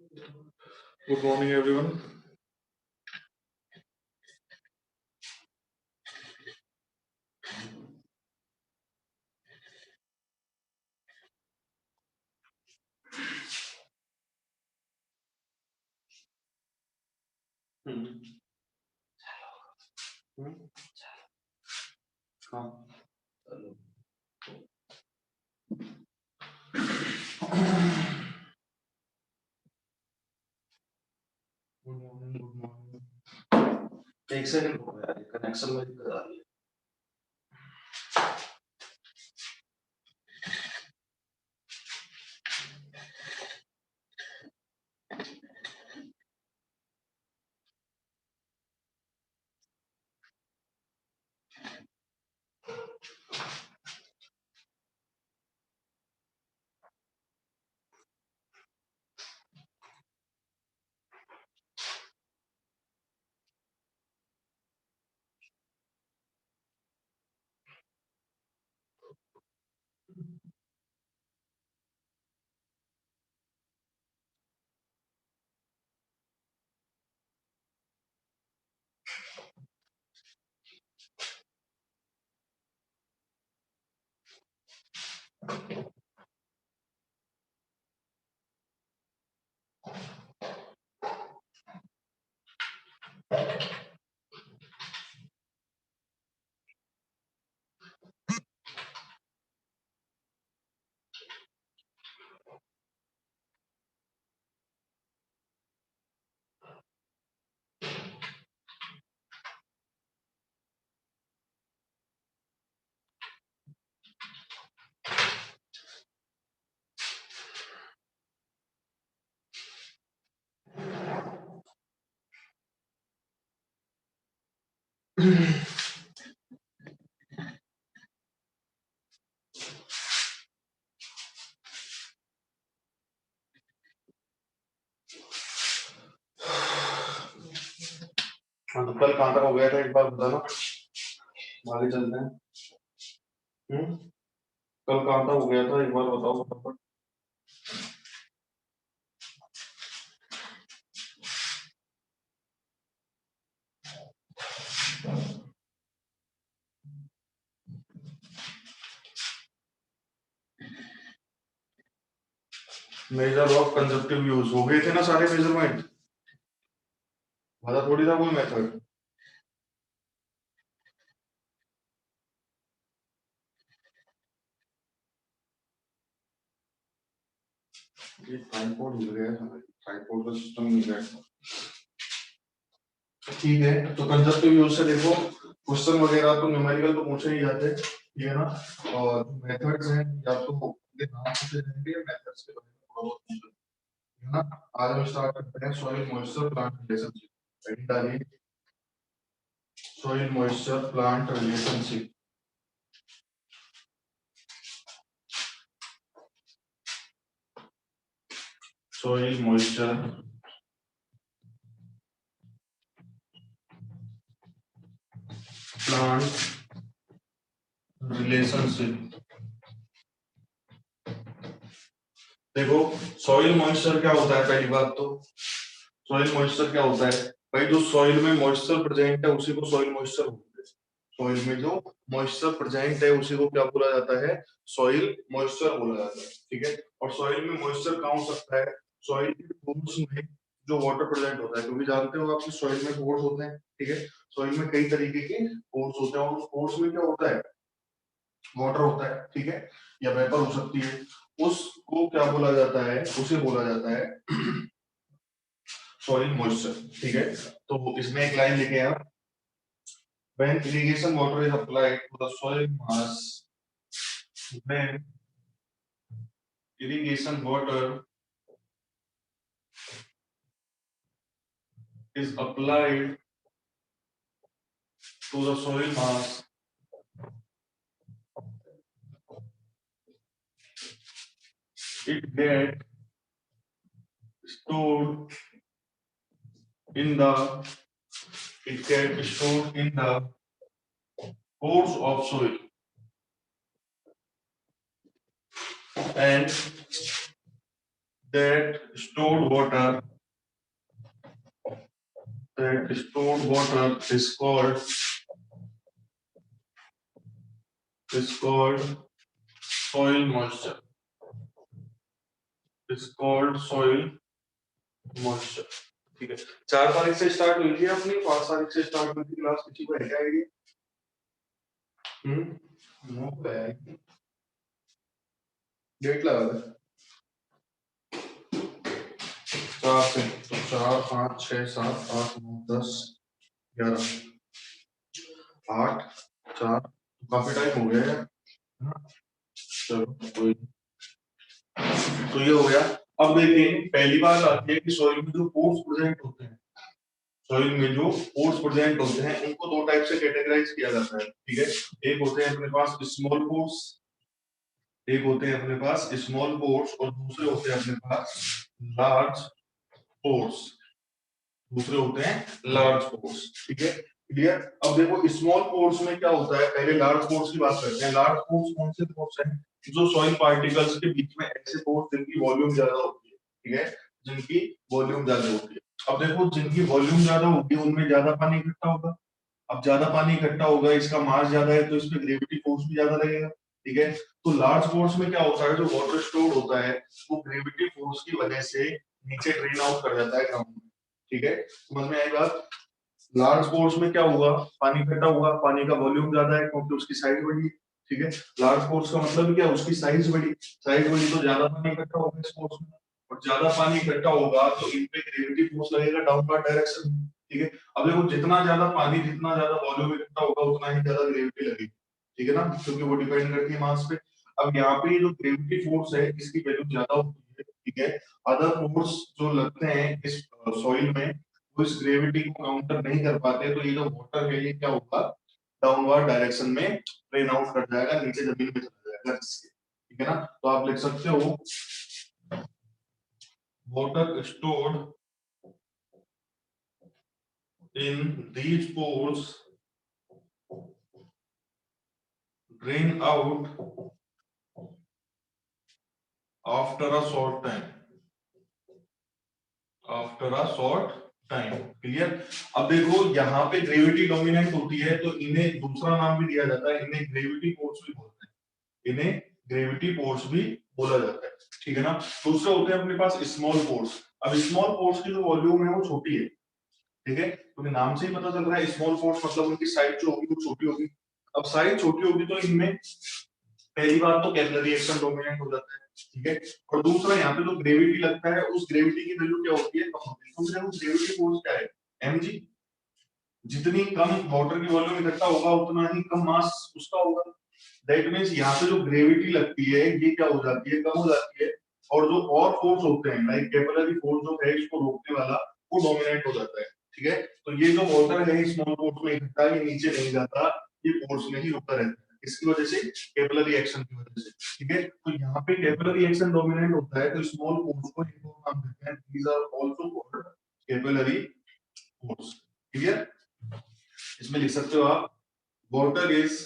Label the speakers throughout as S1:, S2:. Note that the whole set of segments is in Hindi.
S1: Good morning, everyone. हम्म, हम्म, हाँ, चलो। Good morning, good morning. एक सेकंड हो गया, कनेक्शन में दिक्कत आ रही है। हाँ, तो कल कहाँ तक हो गया था, एक बार बताना। आगे चलते हैं। कल कहाँ तक हो गया था, एक बार बताओ फटाफट। मेजर ऑफ कंजप्टिव यूज हो गए थे ना सारे मेजरमेंट। पता थोड़ी था कोई मेथड। ये ट्राइपॉड मिल गया है, ट्राइपॉड का सिस्टम मिल गया है। ठीक है, तो कंजप्टिव यूज से देखो, क्वेश्चन वगैरह तो न्यूमेरिकल तो पूछे ही जाते हैं, ठीक है ना। और मेथड्स हैं, या तो उनके नाम पूछे जाएंगे या मेथड्स के बारे में थोड़ा बहुत पूछे जाएंगे, है ना। आज हम स्टार्ट करते हैं soil moisture plant relationship. Heading डालिए, soil moisture plant relationship. Soil moisture plant relationship. देखो, सॉइल मॉइस्चर क्या होता है, पहली बात तो सॉइल मॉइस्चर क्या होता है भाई। जो सॉइल में मॉइस्चर प्रेजेंट है उसी को सॉइल मॉइस्चर बोलते हैं। सॉइल में जो मॉइस्चर प्रेजेंट है उसी को क्या बोला जाता है, सॉइल मॉइस्चर बोला जाता है, ठीक है। और सॉइल में मॉइस्चर कहाँ हो सकता है, सॉइल के पोर्स में जो वाटर प्रेजेंट होता है, क्योंकि जानते हो आपके सॉइल में पोर्स होते हैं, ठीक है। सॉइल में कई तरीके के पोर्स होते हैं, और उस पोर्स में क्या होता है, वाटर होता है, ठीक है, या वेपर हो सकती है। उसको क्या बोला जाता है, उसे बोला जाता है सॉइल मॉइस्चर, ठीक है। तो इसमें एक लाइन लिखे हैं आप, when irrigation water is applied to the soil mass, when irrigation water is applied to the soil mass, it get stored in the pores of soil, and that stored water is called soil moisture. Is called soil moisture. ठीक है, 4 तारीख से स्टार्ट हुई थी अपनी, 5 तारीख से स्टार्ट हुई थी क्लास, किसी को है क्या आइडिया? नो पे डेट लगा दे 4 से, तो 4 5 6 7 8 9 10 11 8 4, काफी टाइम हो गया यार। चलो कोई, तो ये हो गया। अब देखिए पहली बात आती है कि सॉइल में जो पोर्स प्रेजेंट होते हैं, सॉइल में जो पोर्स प्रेजेंट होते हैं उनको दो टाइप से कैटेगराइज किया जाता है। ठीक है, एक होते हैं अपने पास स्मॉल पोर्स, एक होते हैं अपने पास स्मॉल पोर्स, और दूसरे होते हैं अपने पास लार्ज पोर्स, दूसरे होते हैं लार्ज पोर्स। ठीक है, क्लियर। अब देखो स्मॉल पोर्स में क्या होता है, पहले लार्ज पोर्स की बात करते हैं। लार्ज पोर्स कौन से पोर्स हैं? जो सॉइल पार्टिकल्स के बीच में ऐसे पोर्स जिनकी वॉल्यूम ज्यादा होती है, ठीक है, जिनकी वॉल्यूम ज्यादा होती है। अब देखो जिनकी वॉल्यूम ज्यादा होगी उनमें ज्यादा पानी इकट्ठा होगा। अब ज्यादा पानी इकट्ठा होगा, इसका मास ज्यादा है, तो इसमें ग्रेविटी फोर्स भी ज्यादा लगेगा। ठीक है, तो लार्ज फोर्स में क्या होता है, जो वाटर स्टोर होता है वो ग्रेविटी फोर्स की वजह से नीचे ड्रेन आउट कर जाता है ग्राउंड में। ठीक है, समझ में आई बात? लार्ज फोर्स में क्या हुआ, पानी इकट्ठा हुआ, पानी का वॉल्यूम ज्यादा है क्योंकि उसकी साइज बड़ी है। ठीक है, लार्ज फोर्स का मतलब क्या, उसकी साइज बड़ी, साइज बड़ी तो ज्यादा पानी इकट्ठा होगा इस फोर्स में, और ज्यादा पानी इकट्ठा होगा तो इन पे ग्रेविटी फोर्स लगेगा डाउनवर्ड डायरेक्शन में। ठीक है, अब देखो जितना ज्यादा पानी, जितना ज्यादा वॉल्यूम इकट्ठा होगा उतना ही ज्यादा ग्रेविटी लगेगी। ठीक है ना, क्योंकि वो डिपेंड करती है मास पे। अब यहाँ पे जो ग्रेविटी फोर्स है इसकी वैल्यू ज्यादा होती है। ठीक है, अदर फोर्स जो लगते हैं इस सॉइल में वो इस ग्रेविटी को काउंटर नहीं कर पाते, तो ये जो वाटर है ये क्या होगा, डाउनवर्ड डायरेक्शन में ड्रेन आउट कर जाएगा, नीचे जमीन में चला जाएगा। ठीक है ना, तो आप लिख सकते हो water stored in these pores drain out after a short time, after a short time। Clear. अब देखो यहाँ पे ग्रेविटी डोमिनेंट होती है तो इन्हें दूसरा नाम भी दिया जाता है, इन्हें ग्रेविटी फोर्स भी बोलते हैं, इन्हें ग्रेविटी फोर्स भी बोला जाता है। ठीक है ना, दूसरे होते हैं अपने पास स्मॉल फोर्स। अब स्मॉल फोर्स की जो वॉल्यूम है वो छोटी है। ठीक है, क्योंकि नाम से ही पता चल रहा है स्मॉल फोर्स मतलब उनकी साइज जो होगी वो छोटी होगी। अब साइज छोटी होगी तो इनमें पहली बात तो कैपिलरी एक्शन डोमिनेंट हो जाता है। ठीक है, और दूसरा यहाँ पे जो ग्रेविटी लगता है उस ग्रेविटी की वैल्यू क्या होती है, कम होती है। तो देखो ग्रेविटी फोर्स क्या है, mg। जितनी कम वाटर की वॉल्यूम इकट्ठा होगा उतना ही कम मास उसका होगा। दैट मींस यहाँ पे जो ग्रेविटी लगती है ये क्या हो जाती है, कम हो जाती है, और जो और फोर्स होते हैं लाइक कैपिलरी फोर्स जो है इसको रोकने वाला वो डोमिनेट हो जाता है। ठीक है, तो ये जो वाटर है स्मॉल फोर्स में इकट्ठा ये नीचे नहीं जाता, ये फोर्स में ही रुका रहता है, इसकी वजह से कैपिलरी एक्शन की वजह से। ठीक है, तो यहाँ पे कैपिलरी एक्शन डोमिनेट होता है तो स्मॉल फोर्स को एक और नाम देते हैं, these are also called capillary force. Clear, इसमें लिख सकते हो आप water is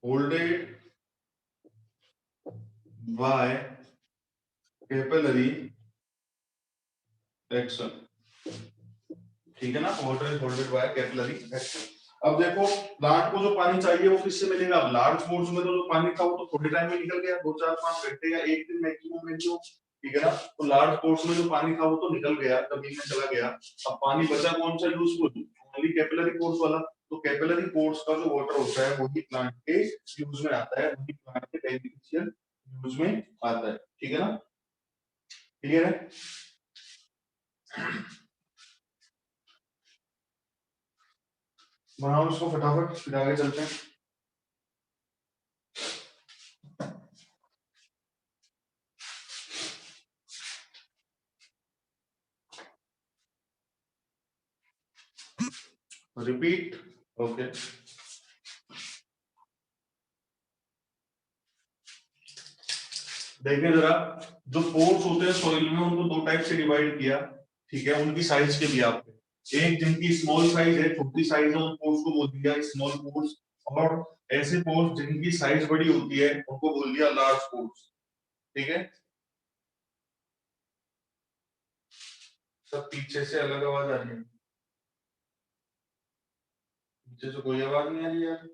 S1: holded by capillary action. ठीक है ना, water is holded by capillary action. अब देखो प्लांट को जो पानी चाहिए वो किससे मिलेगा, अब लार्ज फोर्स में तो जो पानी था वो तो थोड़े टाइम में निकल गया, 2 4 5 घंटे या एक दिन मैक्सिमम मैक्सिमम। ठीक है ना, तो लार्ज फोर्स में जो पानी था वो तो निकल गया, जमीन में चला गया। अब पानी बचा कौन सा यूजफुल, ओनली कैपिलरी फोर्स वाला। तो कैपिलरी फोर्स का जो वाटर होता है वही प्लांट के यूज में आता है, वही प्लांट के बेनिफिशियल यूज में आता है। ठीक है ना, क्लियर है? बनाओ इसको फटाफट, फिर आगे चलते हैं। Repeat, okay. देखिए जरा, जो पोर्स होते हैं सॉइल में उनको दो टाइप से डिवाइड किया। ठीक है, उनकी साइज के भी आपको, एक जिनकी स्मॉल साइज है, छोटी साइज है, उन पोर्स को बोल दिया स्मॉल पोर्स, और ऐसे पोर्स जिनकी साइज बड़ी होती है उनको बोल दिया लार्ज पोर्स। ठीक है, सब पीछे से अलग आवाज आ रही है, पीछे से कोई आवाज नहीं आ रही यार।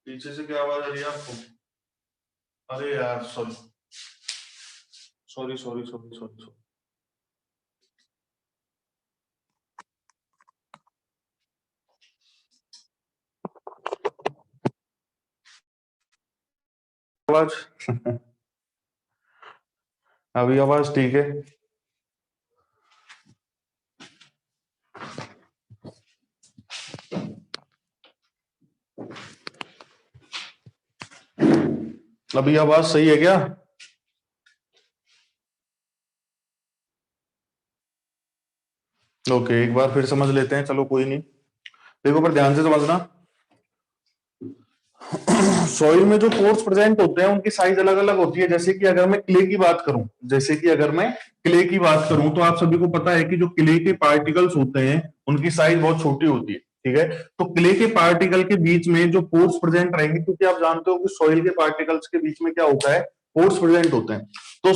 S1: पीछे से क्या आवाज आ रही है आपको? अरे यार sorry sorry sorry sorry sorry sorry. आवाज अभी आवाज ठीक है? अभी आवाज सही है क्या? ओके, एक बार फिर समझ लेते हैं, चलो कोई नहीं। देखो पर ध्यान से समझना। सॉइल में जो पोर्स प्रेजेंट होते हैं उनकी साइज अलग अलग होती है। जैसे कि अगर मैं क्ले की बात करूं, जैसे कि अगर मैं क्ले की बात करूं तो आप सभी को पता है कि जो क्ले के पार्टिकल्स होते हैं उनकी साइज बहुत छोटी होती है, ठीक है। तो क्ले के पार्टिकल के बीच में जो पोर्स प्रेजेंट रहेंगे, क्योंकि आप जानते हो कि सॉइल के पार्टिकल्स के बीच में क्या होता है, पोर्स प्रेजेंट होते हैं। तो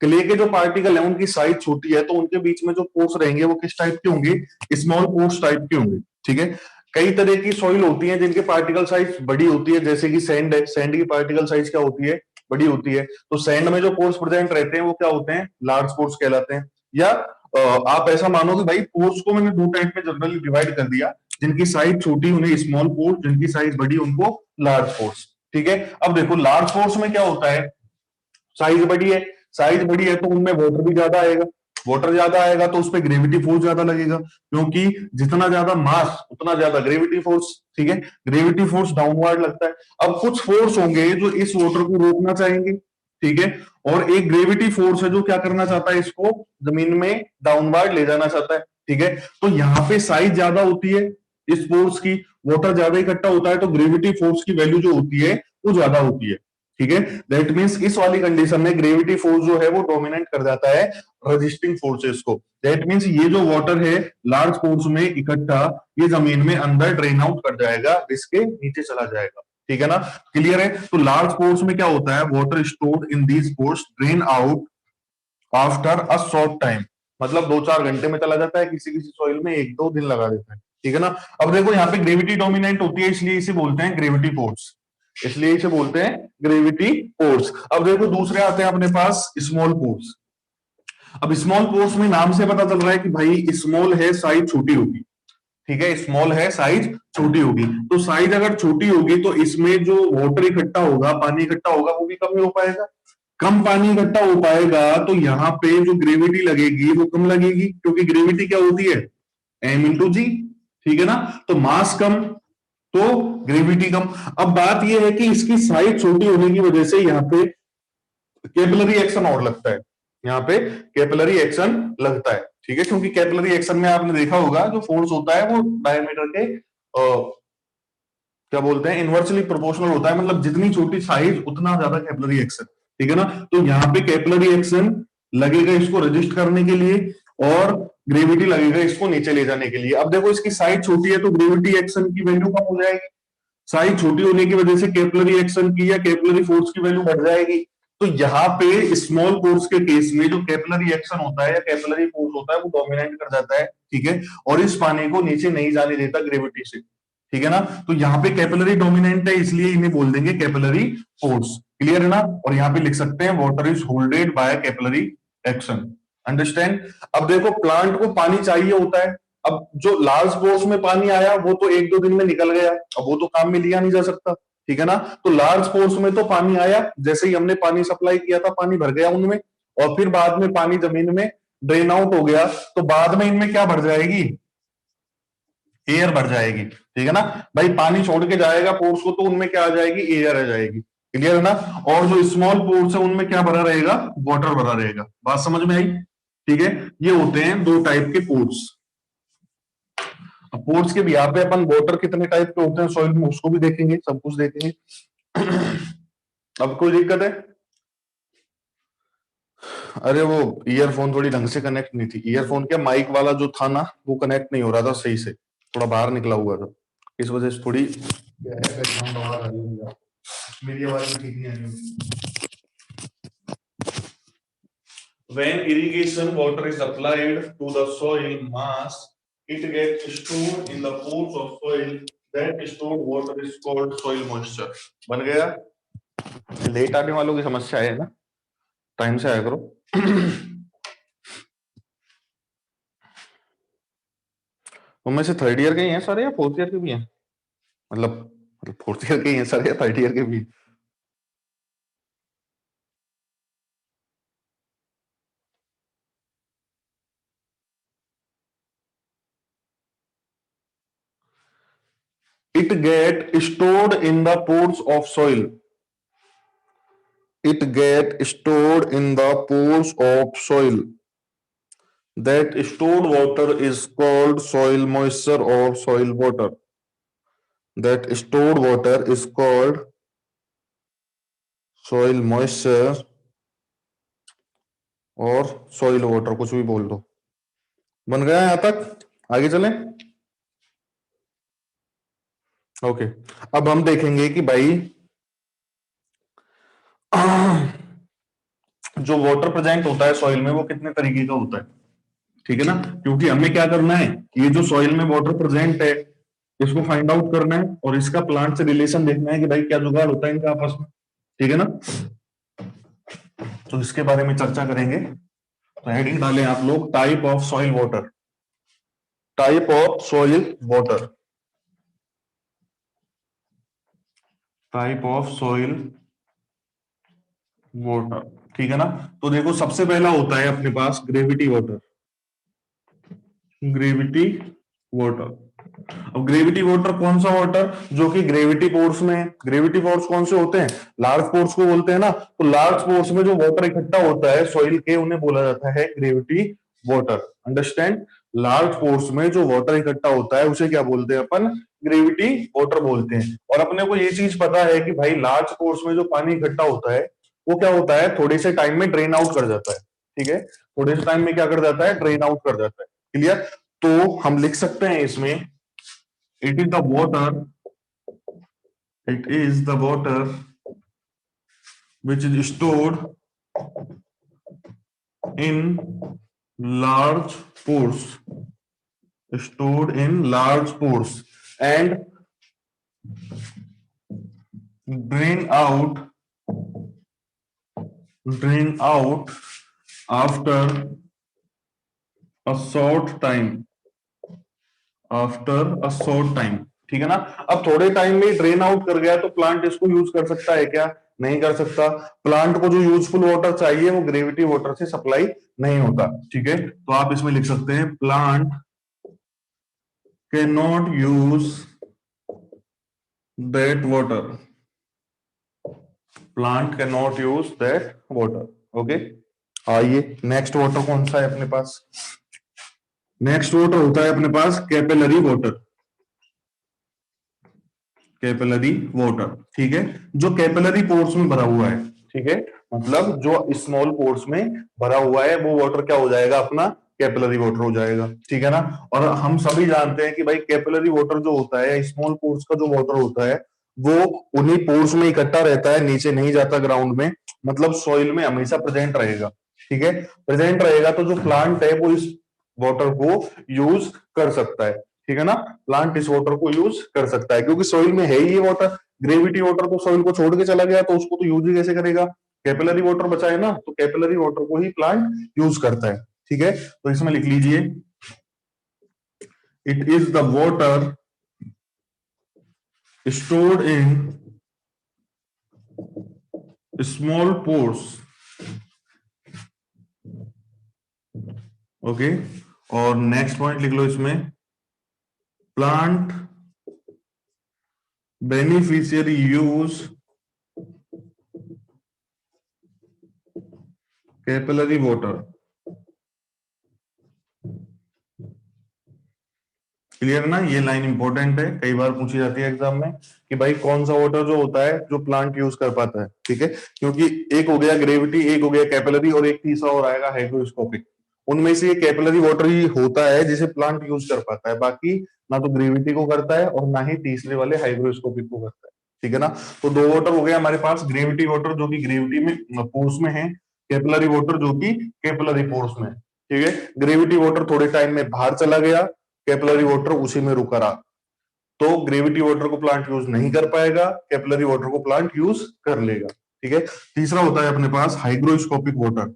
S1: क्ले के जो पार्टिकल है उनकी साइज छोटी है, तो उनके बीच में जो पोर्स रहेंगे वो किस टाइप के होंगे, स्मॉल पोर्स टाइप के होंगे, ठीक है। कई तरह की सॉइल होती है जिनके पार्टिकल साइज बड़ी होती है, जैसे कि सैंड है, सैंड की पार्टिकल साइज क्या होती है, बड़ी होती है। तो सैंड में जो पोर्स प्रेजेंट रहते हैं वो क्या होते हैं, लार्ज पोर्स कहलाते हैं। या आप ऐसा मानो कि भाई पोर्स को मैंने दो टाइप में जनरली डिवाइड कर दिया, जिनकी साइज छोटी उन्हें स्मॉल पोर्स, जिनकी साइज बड़ी उनको लार्ज पोर्स, ठीक है। अब देखो लार्ज पोर्स में क्या होता है, साइज बड़ी है, साइज बड़ी है तो उनमें वाटर भी ज्यादा आएगा, वाटर ज्यादा आएगा तो उस पर ग्रेविटी फोर्स ज्यादा लगेगा, क्योंकि जितना ज्यादा मास उतना ज्यादा ग्रेविटी फोर्स, ठीक है। ग्रेविटी फोर्स डाउनवर्ड लगता है। अब कुछ फोर्स होंगे जो इस वाटर को रोकना चाहेंगे, ठीक है। और एक ग्रेविटी फोर्स है जो क्या करना चाहता है, इसको जमीन में डाउनवर्ड ले जाना चाहता है, ठीक है। तो यहाँ पे साइज ज्यादा होती है इस फोर्स की, वाटर ज्यादा इकट्ठा होता है, तो ग्रेविटी फोर्स की वैल्यू जो होती है वो ज्यादा होती है, ठीक है। दैट मीन्स इस वाली कंडीशन में ग्रेविटी फोर्स जो है वो डोमिनेट कर जाता है रजिस्टिंग फोर्सेस को। दैट मीन्स ये जो वाटर है लार्ज फोर्स में इकट्ठा, ये जमीन में अंदर ड्रेन आउट कर जाएगा, इसके नीचे चला जाएगा, ठीक है ना। क्लियर है? तो लार्ज फोर्स में क्या होता है, water stored in these force drain out after a short time, मतलब 2-4 घंटे में चला जाता है, किसी किसी सॉइल में 1-2 दिन लगा देता है, ठीक है ना। अब देखो यहाँ पे ग्रेविटी डोमिनेंट होती है, इसलिए इसे बोलते हैं ग्रेविटी फोर्स, इसलिए इसे बोलते हैं ग्रेविटी फोर्स। अब देखो दूसरे आते हैं अपने पास स्मॉल फोर्स। अब स्मॉल फोर्स में नाम से पता चल रहा है कि भाई स्मॉल है, साइज छोटी होगी, ठीक है। स्मॉल है, साइज छोटी होगी, तो साइज अगर छोटी होगी तो इसमें जो वाटर इकट्ठा होगा, पानी इकट्ठा होगा, वो भी कम हो पाएगा। कम पानी इकट्ठा हो पाएगा तो यहाँ पे जो ग्रेविटी लगेगी वो कम लगेगी, क्योंकि ग्रेविटी क्या होती है, एम इंटू जी, ठीक है ना। तो मास कम तो ग्रेविटी कम। अब बात यह है कि इसकी साइज छोटी होने की वजह से यहाँ पे कैपिलरी एक्शन और लगता है, यहाँ पे कैपिलरी एक्शन लगता है, ठीक है। क्योंकि कैपिलरी एक्शन में आपने देखा होगा जो फोर्स होता है वो डायमीटर के क्या बोलते हैं, इनवर्सली प्रोपोर्शनल होता है, मतलब जितनी छोटी साइज उतना ज्यादा कैपिलरी एक्शन, ठीक है ना। तो यहाँ पे कैपिलरी एक्शन लगेगा इसको रजिस्ट करने के लिए, और ग्रेविटी लगेगा इसको नीचे ले जाने के लिए। अब देखो इसकी साइज छोटी है तो ग्रेविटी एक्शन की वैल्यू कम हो जाएगी, साइज छोटी होने की वजह से कैपिलरी एक्शन की या कैपिलरी फोर्स की वैल्यू बढ़ जाएगी। तो यहाँ पे स्मॉल फोर्स के केस में जो कैपिलरी एक्शन होता है या कैपिलरी फोर्स होता है वो डोमिनेट कर जाता है, ठीक है। और इस पानी को नीचे नहीं जाने देता ग्रेविटी से, ठीक है ना। तो यहाँ पे कैपिलरी डोमिनेंट है, इसलिए इन्हें बोल देंगे कैपिलरी फोर्स। क्लियर है ना। और यहाँ पे लिख सकते हैं water is holded by capillary action. Understand. अब देखो प्लांट को पानी चाहिए होता है, अब जो लार्ज फोर्स में पानी आया वो तो 1-2 दिन में निकल गया, अब वो तो काम में लिया नहीं जा सकता, ठीक है ना। तो लार्ज फोर्स में तो पानी आया, जैसे ही हमने पानी सप्लाई किया था पानी भर गया उनमें, और फिर बाद में पानी जमीन में ड्रेन आउट हो गया, तो बाद में इनमें क्या भर जाएगी, एयर भर जाएगी, ठीक है ना। भाई पानी छोड़ के जाएगा पोर्स को तो उनमें क्या आ जाएगी, एयर आ जाएगी। क्लियर है ना। और जो स्मॉल पोर्स है उनमें क्या भरा रहेगा, वाटर भरा रहेगा। बात समझ में आई? ठीक है। ये होते हैं दो टाइप के पोर्स। अब पोर्स के भी यहाँ पे अपन वाटर कितने टाइप के होते हैं सॉइल में उसको भी देखेंगे, सब कुछ देखेंगे। अब कोई दिक्कत है? अरे वो ईयरफोन थोड़ी ढंग से कनेक्ट नहीं थी, ईयरफोन क्या माइक वाला जो था ना वो कनेक्ट नहीं हो रहा था सही से, थोड़ा बाहर निकला हुआ था, इस वजह से थोड़ी क्या है, बैकग्राउंड आवाज आ रही होगी, मेरी आवाज भी ठीक नहीं आ रही। When irrigation water is applied to the soil mass, it gets stored in the pores of soil. That stored water is called soil moisture. बन गया? लेट आने वालों की समस्या है ना, टाइम से आया करो। उनमें से थर्ड ईयर के ही हैं सारे या फोर्थ ईयर के भी हैं? मतलब फोर्थ ईयर के ही हैं सारे या थर्ड ईयर के भी? It get stored in the pores of soil. It get stored in the pores of soil. That stored water is called soil moisture or soil water. That stored water is called soil moisture और soil water, कुछ भी बोल दो। बन गया यहां तक? आगे चलें। ओके, अब हम देखेंगे कि भाई जो वाटर प्रेजेंट होता है सॉइल में वो कितने तरीके का होता है, ठीक है ना, क्योंकि हमें क्या करना है, ये जो सॉइल में वाटर प्रेजेंट है इसको फाइंड आउट करना है और इसका प्लांट से रिलेशन देखना है कि भाई क्या जुगाड़ होता है इनका आपस में, ठीक है ना। तो इसके बारे में चर्चा करेंगे। तो हेडिंग डालें आप लोग, type of soil water. Type of soil water. Type of soil water, ठीक है ना। तो देखो सबसे पहला होता है अपने पास ग्रेविटी वाटर। Gravity water. अब ग्रेविटी वाटर कौन सा वाटर, जो कि ग्रेविटी फोर्स में, ग्रेविटी फोर्स कौन से होते हैं, लार्ज फोर्स को बोलते हैं ना, तो लार्ज फोर्स में जो वाटर इकट्ठा होता है सॉइल के उन्हें बोला जाता है gravity water. Understand? Large force में जो वाटर इकट्ठा होता है उसे क्या बोलते हैं अपन, ग्रेविटी वाटर बोलते हैं। और अपने को ये चीज पता है कि भाई लार्ज फोर्स में जो पानी इकट्ठा होता है वो क्या होता है, थोड़े से टाइम में ड्रेन आउट कर जाता है, ठीक है, थोड़े से टाइम में क्या कर जाता है, ड्रेन आउट कर जाता है। क्लियर? तो हम लिख सकते हैं इसमें, it is the water, it is the water which is stored in large pores, stored in large pores and drain out, drain out after a short time, after a short time, ठीक है ना। अब थोड़े टाइम में ड्रेन आउट कर गया तो प्लांट इसको यूज कर सकता है क्या, नहीं कर सकता। प्लांट को जो यूजफुल वाटर चाहिए वो ग्रेविटी वाटर से सप्लाई नहीं होता, ठीक है। तो आप इसमें लिख सकते हैं, plant can not use that water, plant can not use that water. Okay, आइए नेक्स्ट वाटर कौन सा है अपने पास। नेक्स्ट वाटर होता है अपने पास कैपिलरी वाटर। कैपिलरी वाटर, ठीक है, जो कैपिलरी पोर्स में भरा हुआ है, ठीक है, मतलब जो स्मॉल पोर्स में भरा हुआ है वो वाटर क्या हो जाएगा अपना, कैपिलरी वाटर हो जाएगा, ठीक है ना। और हम सभी जानते हैं कि भाई कैपिलरी वाटर जो होता है, स्मॉल पोर्स का जो वाटर होता है वो उन्हीं पोर्स में इकट्ठा रहता है, नीचे नहीं जाता ग्राउंड में, मतलब सॉइल में हमेशा प्रेजेंट रहेगा, ठीक है। प्रेजेंट रहेगा तो जो प्लांट है वो इस वाटर को यूज कर सकता है, ठीक है ना। प्लांट इस वाटर को यूज कर सकता है क्योंकि सॉइल में है ही ये वाटर। ग्रेविटी वाटर तो सॉइल को छोड़ के चला गया तो उसको तो यूज ही कैसे करेगा, कैपिलरी वाटर बचा है ना, तो कैपिलरी वाटर को ही प्लांट यूज करता है, ठीक है। तो इसमें लिख लीजिए, it is the water stored in small pores, okay. और नेक्स्ट पॉइंट लिख लो इसमें, plant beneficiary use capillary water. Clear ना, ये लाइन इंपॉर्टेंट है, कई बार पूछी जाती है एग्जाम में कि भाई कौन सा वाटर जो होता है जो प्लांट यूज कर पाता है, ठीक है, क्योंकि एक हो गया ग्रेविटी, एक हो गया कैपिलरी, और एक तीसरा और आएगा हाइग्रोस्कोपिक। उनमें से ये कैपिलरी वाटर ही होता है जिसे प्लांट यूज कर पाता है, बाकी ना तो ग्रेविटी को करता है और ना ही तीसरे वाले हाइग्रोस्कोपिक को करता है, ठीक है ना। तो दो वाटर हो गया हमारे पास, ग्रेविटी वाटर जो कि ग्रेविटी में पोर्स में है, कैपिलरी वाटर जो कि कैपिलरी पोर्स में है, ठीक है। ग्रेविटी वाटर थोड़े टाइम में बाहर चला गया, कैपिलरी वाटर उसी में रुका रहा, तो ग्रेविटी वाटर को प्लांट यूज नहीं कर पाएगा, कैपिलरी वाटर को प्लांट यूज कर लेगा, ठीक है। तीसरा होता है अपने पास हाइग्रोस्कोपिक वाटर।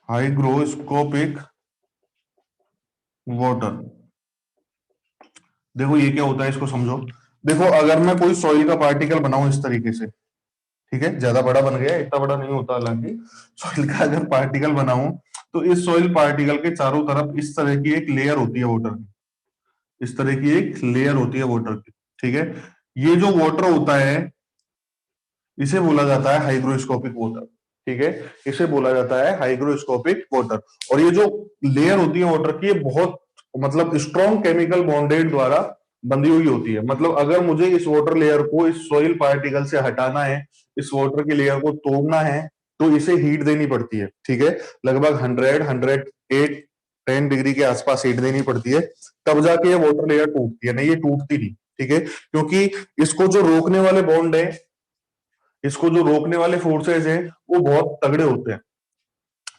S1: हाइग्रोस्कोपिक वाटर, देखो ये क्या होता है इसको समझो। देखो अगर मैं कोई सॉइल का पार्टिकल बनाऊं इस तरीके से, ठीक है, ज्यादा बड़ा बन गया, इतना बड़ा नहीं होता हालांकि, सॉइल का अगर पार्टिकल बनाऊं तो इस सॉइल पार्टिकल के चारों तरफ इस तरह की एक लेयर होती है वाटर की, इस तरह की एक लेयर होती है वाटर की, ठीक है। ये जो वाटर होता है इसे बोला जाता है हाइग्रोस्कोपिक वाटर, ठीक है, इसे बोला जाता है हाइग्रोस्कोपिक वाटर। और ये जो लेयर होती है वाटर की, ये बहुत मतलब स्ट्रॉन्ग केमिकल बॉन्डेड द्वारा बंधी हुई होती है। मतलब अगर मुझे इस वाटर लेयर को इस सॉइल पार्टिकल से हटाना है, इस वाटर की लेयर को तोड़ना है, तो इसे हीट देनी पड़ती है, ठीक है, लगभग 100 10 डिग्री के आसपास हीट देनी पड़ती है, तब जाके ये वाटर लेयर टूटती है, नहीं ये टूटती नहीं, ठीक है, क्योंकि इसको जो रोकने वाले बॉन्ड है, इसको जो रोकने वाले फोर्सेज हैं वो बहुत तगड़े होते हैं,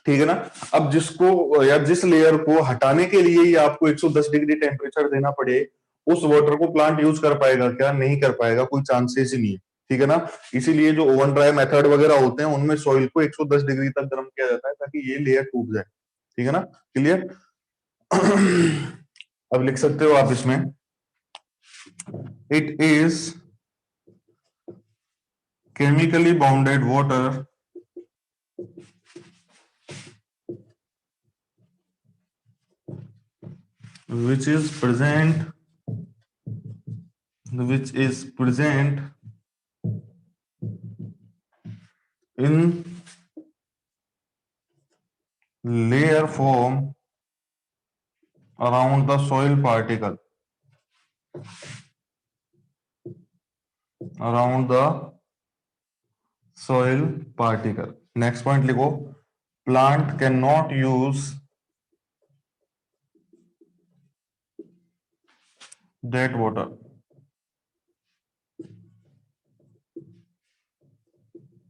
S1: ठीक है ना। अब जिसको या जिस लेयर को हटाने के लिए ही आपको 110 डिग्री टेम्परेचर देना पड़े, उस वाटर को प्लांट यूज कर पाएगा क्या? नहीं कर पाएगा, कोई चांसेस ही नहीं है, ठीक है ना। इसीलिए जो ओवन ड्राई मेथड वगैरह होते हैं उनमें सॉइल को 110 डिग्री तक गर्म किया जाता है ताकि ये लेयर टूट जाए, ठीक है ना, क्लियर। अब लिख सकते हो आप इसमें, it is chemically bounded water which is present in layer form around the soil particle, around the soil particle. Next point लिखो, plant cannot use that water.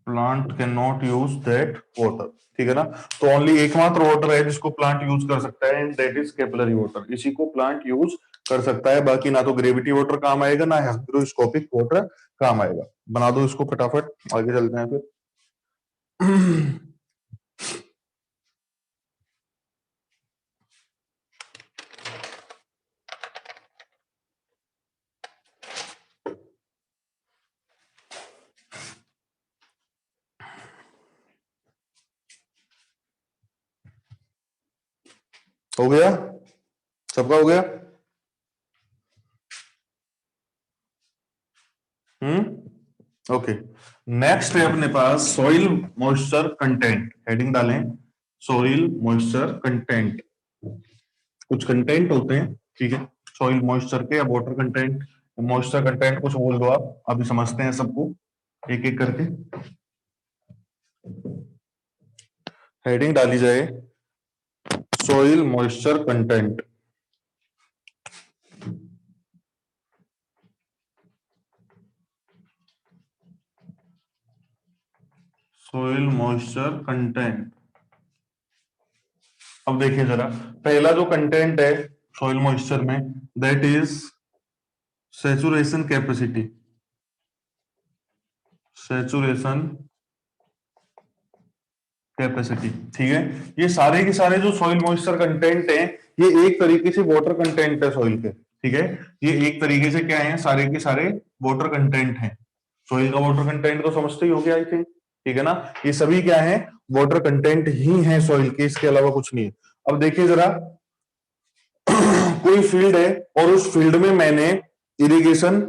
S1: Plant can not use that water, ठीक है ना। तो ओनली एकमात्र वाटर है जिसको प्लांट यूज कर सकता है, and that is capillary water, इसी को प्लांट यूज कर सकता है, बाकी ना तो ग्रेविटी वाटर काम आएगा ना हाइग्रोस्कोपिक वाटर काम आएगा। बना दो इसको फटाफट, आगे चलते हैं फिर। हो गया, सबका हो गया? ओके। नेक्स्ट है अपने पास सॉइल मॉइस्चर कंटेंट, हेडिंग डालें सॉइल मॉइस्चर कंटेंट। कुछ कंटेंट होते हैं, ठीक है, सॉइल मॉइस्चर के, या वाटर कंटेंट, मॉइस्चर कंटेंट कुछ बोल दो आप, अभी समझते हैं सबको एक एक करके। हेडिंग डाली जाए soil moisture content. Soil moisture content. अब देखिए जरा, पहला जो कंटेंट है सॉइल मॉइस्चर में, that is saturation capacity. Saturation capacity, ठीक है। ये सारे के सारे जो सॉइल मॉइस्चर कंटेंट हैं, ये एक तरीके से वाटर कंटेंट है सॉइल के, ठीक है। ये एक तरीके से क्या है, सारे के सारे वाटर कंटेंट हैं। सॉइल का वाटर कंटेंट तो समझते ही हो गया आई थिंक, ठीक है ना। ये सभी क्या है, वाटर कंटेंट ही है सॉइल के, इसके अलावा कुछ नहीं है। अब देखिए जरा, कोई फील्ड है और उस फील्ड में मैंने इरिगेशन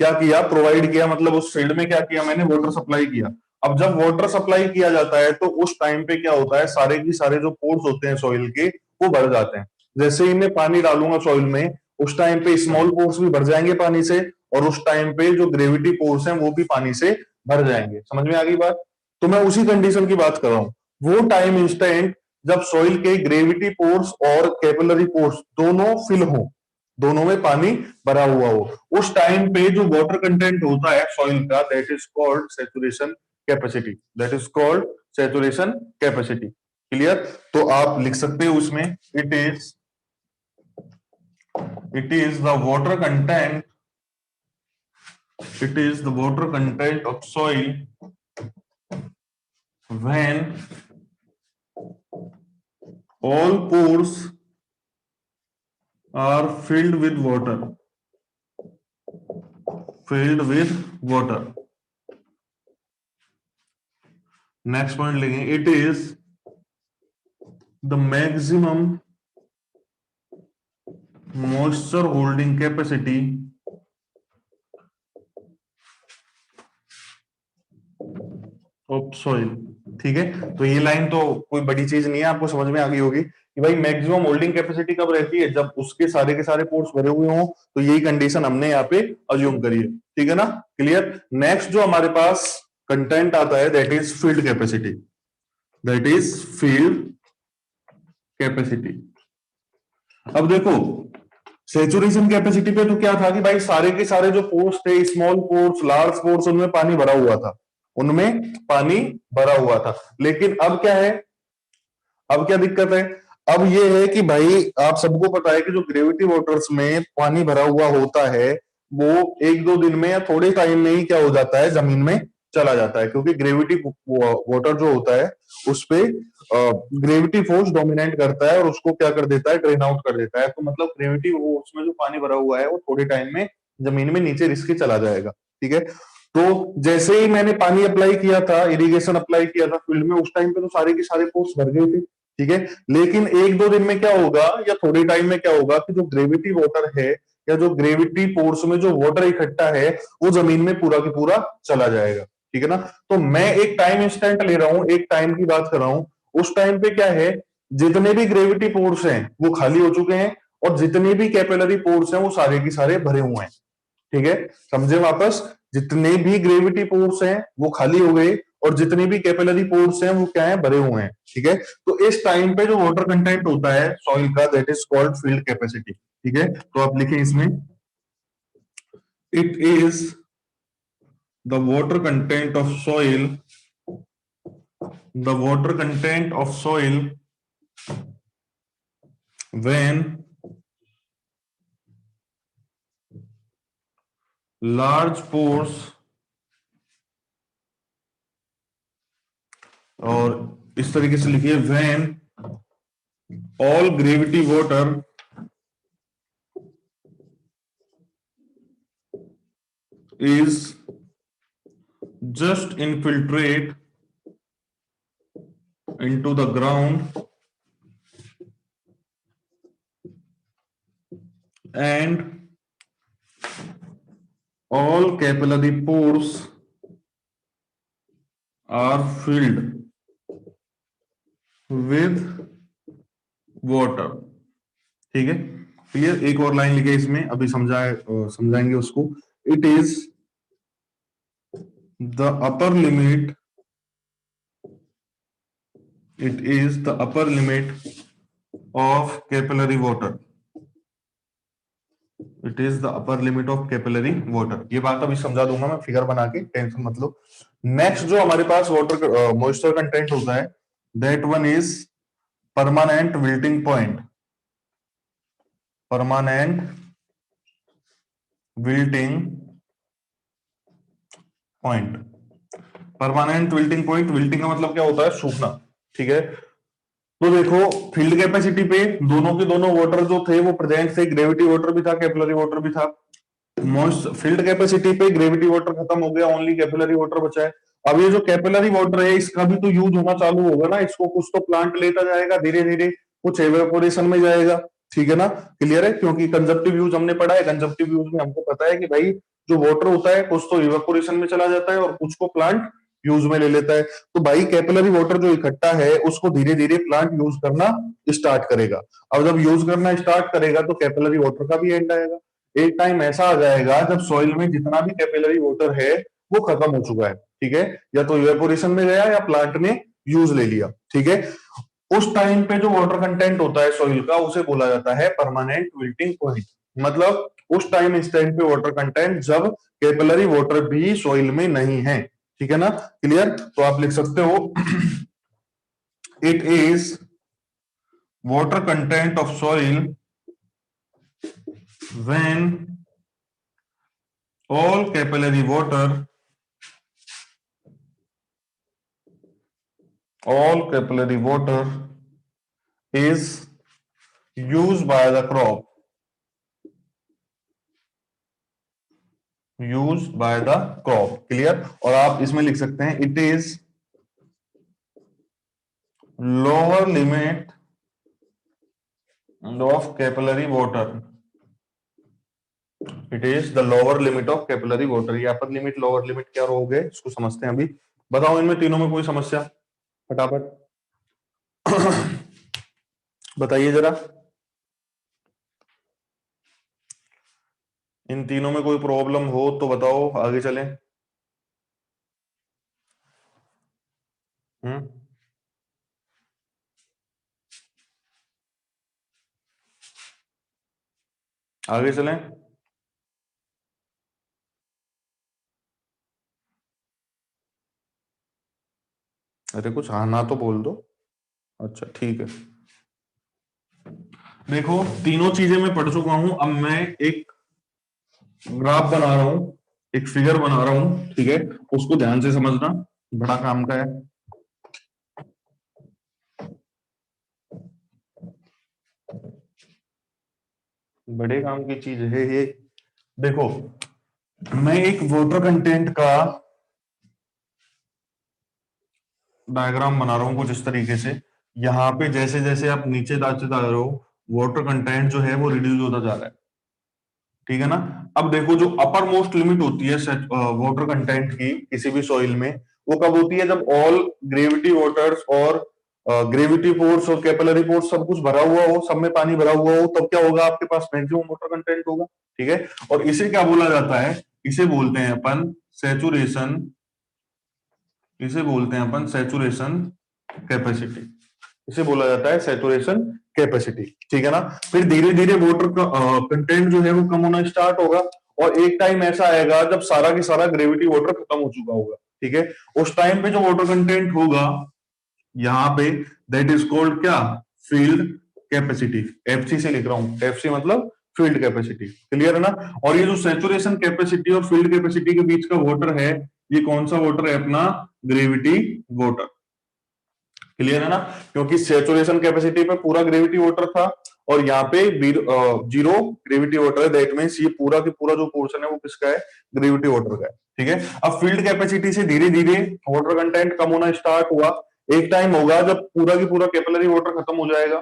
S1: क्या किया, प्रोवाइड किया, मतलब उस फील्ड में क्या किया मैंने, वाटर सप्लाई किया। अब जब वाटर सप्लाई किया जाता है तो उस टाइम पे क्या होता है, सारे के सारे जो पोर्स होते हैं सॉइल के वो भर जाते हैं। जैसे ही मैं पानी डालूंगा सॉइल में, उस टाइम पे स्मॉल पोर्स भी भर जाएंगे पानी से, और उस टाइम पे जो ग्रेविटी पोर्स हैं वो भी पानी से भर जाएंगे। समझ में आ गई बात? तो मैं उसी कंडीशन की बात कर रहा हूं, वो टाइम इंस्टेंट जब सॉइल के ग्रेविटी पोर्स और कैपिलरी पोर्स दोनों फिल हो, दोनों में पानी भरा हुआ हो, उस टाइम पे जो वाटर कंटेंट होता है सॉइल का, that is called saturation capacity. That is called saturation capacity. Clear? तो आप लिख सकते हो उसमें, it is the water content, it is the water content of soil when all pores are filled with water, filled with water. Next point लिखेंगे, it is the maximum moisture holding capacity of soil. ठीक है, तो ये लाइन तो कोई बड़ी चीज नहीं है, आपको समझ में आ गई होगी कि भाई मैक्सिमम होल्डिंग कैपेसिटी कब रहती है, जब उसके सारे के सारे पोर्स भरे हुए हों। तो यही कंडीशन हमने यहाँ पे अज्यूम करी है। ठीक है ना? क्लियर? नेक्स्ट जो हमारे पास कंटेंट आता है, that is field capacity. That is field capacity. अब देखो, सेचुरेशन कैपेसिटी पे तो क्या था कि भाई सारे के सारे जो पोर्स थे, स्मॉल पोर्स, लार्ज पोर्स, उनमें पानी भरा हुआ था, उनमें पानी भरा हुआ था। लेकिन अब क्या है, अब क्या दिक्कत है? अब ये है कि भाई आप सबको पता है कि जो ग्रेविटी वाटर्स में पानी भरा हुआ होता है, वो एक दो दिन में या थोड़े टाइम में ही क्या हो जाता है, जमीन में चला जाता है, क्योंकि ग्रेविटी वाटर जो होता है उस पे ग्रेविटी फोर्स डोमिनेट करता है और उसको क्या कर देता है, ड्रेन आउट कर देता है। तो मतलब ग्रेविटी फोर्स में जो पानी भरा हुआ है वो थोड़े टाइम में जमीन में नीचे रिस्क चला जाएगा। ठीक है, तो जैसे ही मैंने पानी अप्लाई किया था, इरिगेशन अप्लाई किया था फील्ड में, उस टाइम पे तो सारे के सारे पोर्स भर गए थे। ठीक है, लेकिन एक दो दिन में क्या होगा या थोड़े टाइम में क्या होगा कि जो ग्रेविटी वाटर है या जो ग्रेविटी पोर्स में जो वाटर इकट्ठा है वो जमीन में पूरा की पूरा चला जाएगा। ठीक है ना? तो मैं एक टाइम इंस्टेंट ले रहा हूं, एक टाइम की बात कर रहा हूं। उस टाइम पे क्या है, जितने भी ग्रेविटी पोर्स हैं वो खाली हो चुके हैं, और जितने भी कैपिलरी पोर्स हैं वो सारे के सारे भरे हुए हैं। ठीक है, समझे वापस? जितने भी ग्रेविटी पोर्स हैं वो खाली हो गए, और जितने भी कैपिलरी पोर्स हैं वो क्या है, भरे हुए हैं। ठीक है, तो इस टाइम पे जो वाटर कंटेंट होता है सॉइल का, that is called field capacity. ठीक है, तो आप लिखें इसमें, it is the water content of soil, the water content of soil when large pores, और इस तरीके से लिखिए, when all gravity water is just infiltrate into the ground and all capillary pores are filled with water। ठीक है, क्लियर? एक और लाइन लिखे इसमें, अभी समझाएंगे उसको। It is the upper limit, it is the upper limit of capillary water, it is the upper limit of capillary water. ये बात अभी समझा दूंगा मैं फिगर बना के, टेंशन मत लो। नेक्स्ट जो हमारे पास वाटर मॉइस्चर कंटेंट होता है, that one is permanent wilting point, permanent wilting point. Permanent wilting point, wilting का मतलब क्या होता है, सूखना। ठीक है, तो देखो फील्ड कैपेसिटी पे दोनों के दोनों वाटर जो थे वो प्रेजेंट थे, ग्रेविटी वाटर भी था, कैपिलरी वाटर भी था। फील्ड कैपेसिटी पे ग्रेविटी वाटर खत्म हो गया, ओनली कैपिलरी वाटर बचा है। अब ये जो कैपिलरी वाटर है इसका भी तो यूज होना चालू होगा ना, इसको कुछ तो प्लांट लेता जाएगा धीरे धीरे, कुछ एवेपोरेशन में जाएगा। ठीक है ना? क्लियर है? क्योंकि कंजप्टिव यूज हमने पढ़ा है, कंजप्टिव यूज में हमको पता है कि भाई जो वाटर होता है कुछ तो इवेपोरेशन में चला जाता है और कुछ को प्लांट यूज में ले लेता है। तो भाई कैपिलरी वाटर जो इकट्ठा है उसको धीरे धीरे प्लांट यूज करना स्टार्ट करेगा। अब जब यूज करना स्टार्ट करेगा तो कैपिलरी वाटर का भी एंड आएगा। एक टाइम ऐसा आ जाएगा जब सॉइल में जितना भी कैपिलरी वाटर है वो खत्म हो चुका है, ठीक है, या तो इवेपोरेशन में गया या प्लांट ने यूज ले लिया, ठीक है। उस टाइम पे जो वाटर कंटेंट होता है सॉइल का उसे बोला जाता है परमानेंट विल्टिंग पॉइंट। मतलब उस टाइम इंस्टेंट पे वाटर कंटेंट जब कैपिलरी वाटर भी सॉइल में नहीं है, ठीक है ना, क्लियर। तो आप लिख सकते हो it is water content of soil when all capillary water is used by the crop clear. और आप इसमें लिख सकते हैं it is lower limit of capillary water, it is the lower limit of capillary water. ये अपर लिमिट लोअर लिमिट क्या हो गए इसको समझते हैं अभी। बताओ इनमें तीनों में कोई समस्या फटाफट बताइए जरा, इन तीनों में कोई प्रॉब्लम हो तो बताओ, आगे चलें। आगे चलें। अरे कुछ हाँ ना तो बोल दो। अच्छा ठीक है, देखो तीनों चीजें मैं पढ़ चुका हूं। अब मैं एक ग्राफ बना रहा हूं, एक फिगर बना रहा हूं, ठीक है, उसको ध्यान से समझना, बड़ा काम का है। बड़े काम की चीज है ये। देखो मैं एक वाटर कंटेंट का डायग्राम बना रहा हूं कुछ इस तरीके से। यहाँ पे जैसे जैसे आप नीचे जाते जा रहे हो वाटर कंटेंट जो है वो रिड्यूस होता जा रहा है, ठीक है ना। अब देखो जो अपर मोस्ट लिमिट होती है वाटर कंटेंट की किसी भी सॉइल में, वो कब होती है, जब ऑल ग्रेविटी वाटर्स और ग्रेविटी फोर्स और कैपिलरी फोर्स सब कुछ भरा हुआ हो, सब में पानी भरा हुआ हो, तब क्या होगा, आपके पास मैक्सिमम वाटर कंटेंट होगा, ठीक है। और इसे क्या बोला जाता है, इसे बोलते हैं अपन सैचुरेशन, इसे बोलते हैं अपन सैचुरेशन कैपेसिटी, इसे बोला जाता है सैचुरेशन कैपेसिटी, ठीक है ना। फिर धीरे धीरे वाटर का कंटेंट जो है वो कम होना स्टार्ट होगा और एक टाइम ऐसा आएगा जब सारा की सारा ग्रेविटी वाटर खत्म हो चुका होगा, ठीक है। उस टाइम पे जो वाटर कंटेंट होगा यहाँ पे दैट इज कॉल्ड क्या, फील्ड कैपेसिटी। एफसी से लिख रहा हूं, एफसी मतलब फील्ड कैपेसिटी, क्लियर है ना। और ये जो सैचुरेशन कैपेसिटी और फील्ड कैपेसिटी के बीच का वाटर है, ये कौन सा वाटर है अपना, ग्रेविटी वाटर, क्लियर है ना। क्योंकि सैचुरेशन कैपेसिटी पे पूरा ग्रेविटी वाटर था और यहाँ पे जीरो ग्रेविटी वाटर है, दैट मींस ये पूरा की पूरा जो पोर्शन है वो किसका है, ग्रेविटी वाटर का है, ठीक है। अब फील्ड कैपेसिटी से धीरे धीरे वाटर कंटेंट कम होना स्टार्ट हुआ। एक टाइम होगा जब पूरा की पूरा कैपिलरी वाटर खत्म हो जाएगा,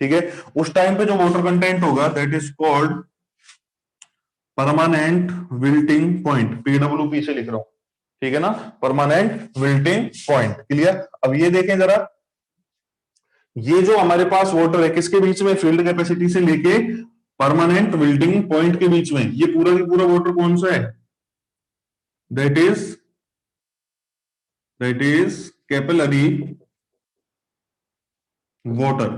S1: ठीक है। उस टाइम पे जो वाटर कंटेंट होगा that is called permanent wilting point, PWP से लिख रहा हूं, ठीक है ना, परमानेंट विल्टिंग पॉइंट, क्लियर। अब ये देखें जरा, ये जो हमारे पास वाटर है किसके बीच में, फील्ड कैपेसिटी से लेके परमानेंट विल्टिंग पॉइंट के बीच में, ये पूरा की पूरा वाटर कौन सा है, दैट इज कैपिलरी वाटर,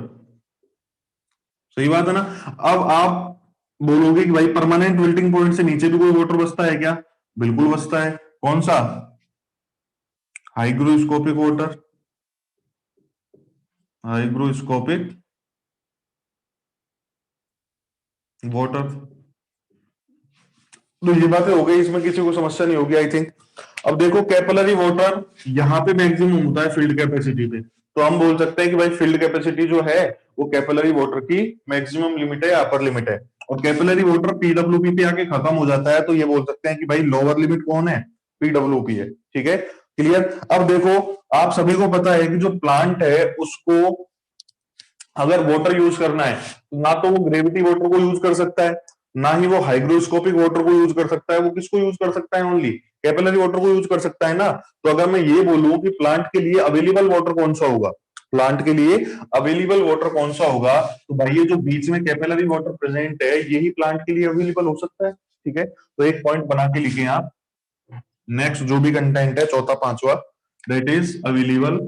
S1: सही बात है ना। अब आप बोलोगे कि भाई परमानेंट विल्टिंग पॉइंट से नीचे भी कोई वाटर बसता है क्या, बिल्कुल बसता है, कौन सा, हाइग्रोस्कोपिक वाटर, हाइग्रोस्कोपिक वाटर। तो ये बातें हो गई, इसमें किसी को समस्या नहीं होगी आई थिंक। अब देखो कैपिलरी वाटर यहाँ पे मैक्सिमम होता है फील्ड कैपेसिटी पे, तो हम बोल सकते हैं कि भाई फील्ड कैपेसिटी जो है वो कैपिलरी वाटर की मैक्सिमम लिमिट है, अपर लिमिट है। और कैपिलरी वाटर पीडब्ल्यूपी पे आके खत्म हो जाता है, तो ये बोल सकते हैं कि भाई लोअर लिमिट कौन है, पीडब्ल्यूपी है, ठीक है, क्लियर। अब देखो आप सभी को पता है कि जो प्लांट है उसको अगर वाटर यूज करना है तो ना तो वो ग्रेविटी वाटर को यूज कर सकता है, ना ही वो हाइग्रोस्कोपिक वाटर को यूज कर सकता है, वो किसको यूज कर सकता है, ओनली कैपिलरी वाटर को यूज कर सकता है ना। तो अगर मैं ये बोलूं कि प्लांट के लिए अवेलेबल वाटर कौन सा होगा, प्लांट के लिए अवेलेबल वाटर कौन सा होगा, तो भाई ये जो बीच में कैपिलरी वाटर प्रेजेंट है यही प्लांट के लिए अवेलेबल हो सकता है। ठीक है, तो एक पॉइंट बना के लिखे आप। नेक्स्ट जो भी कंटेंट है चौथा पांचवा, दैट इज अवेलेबल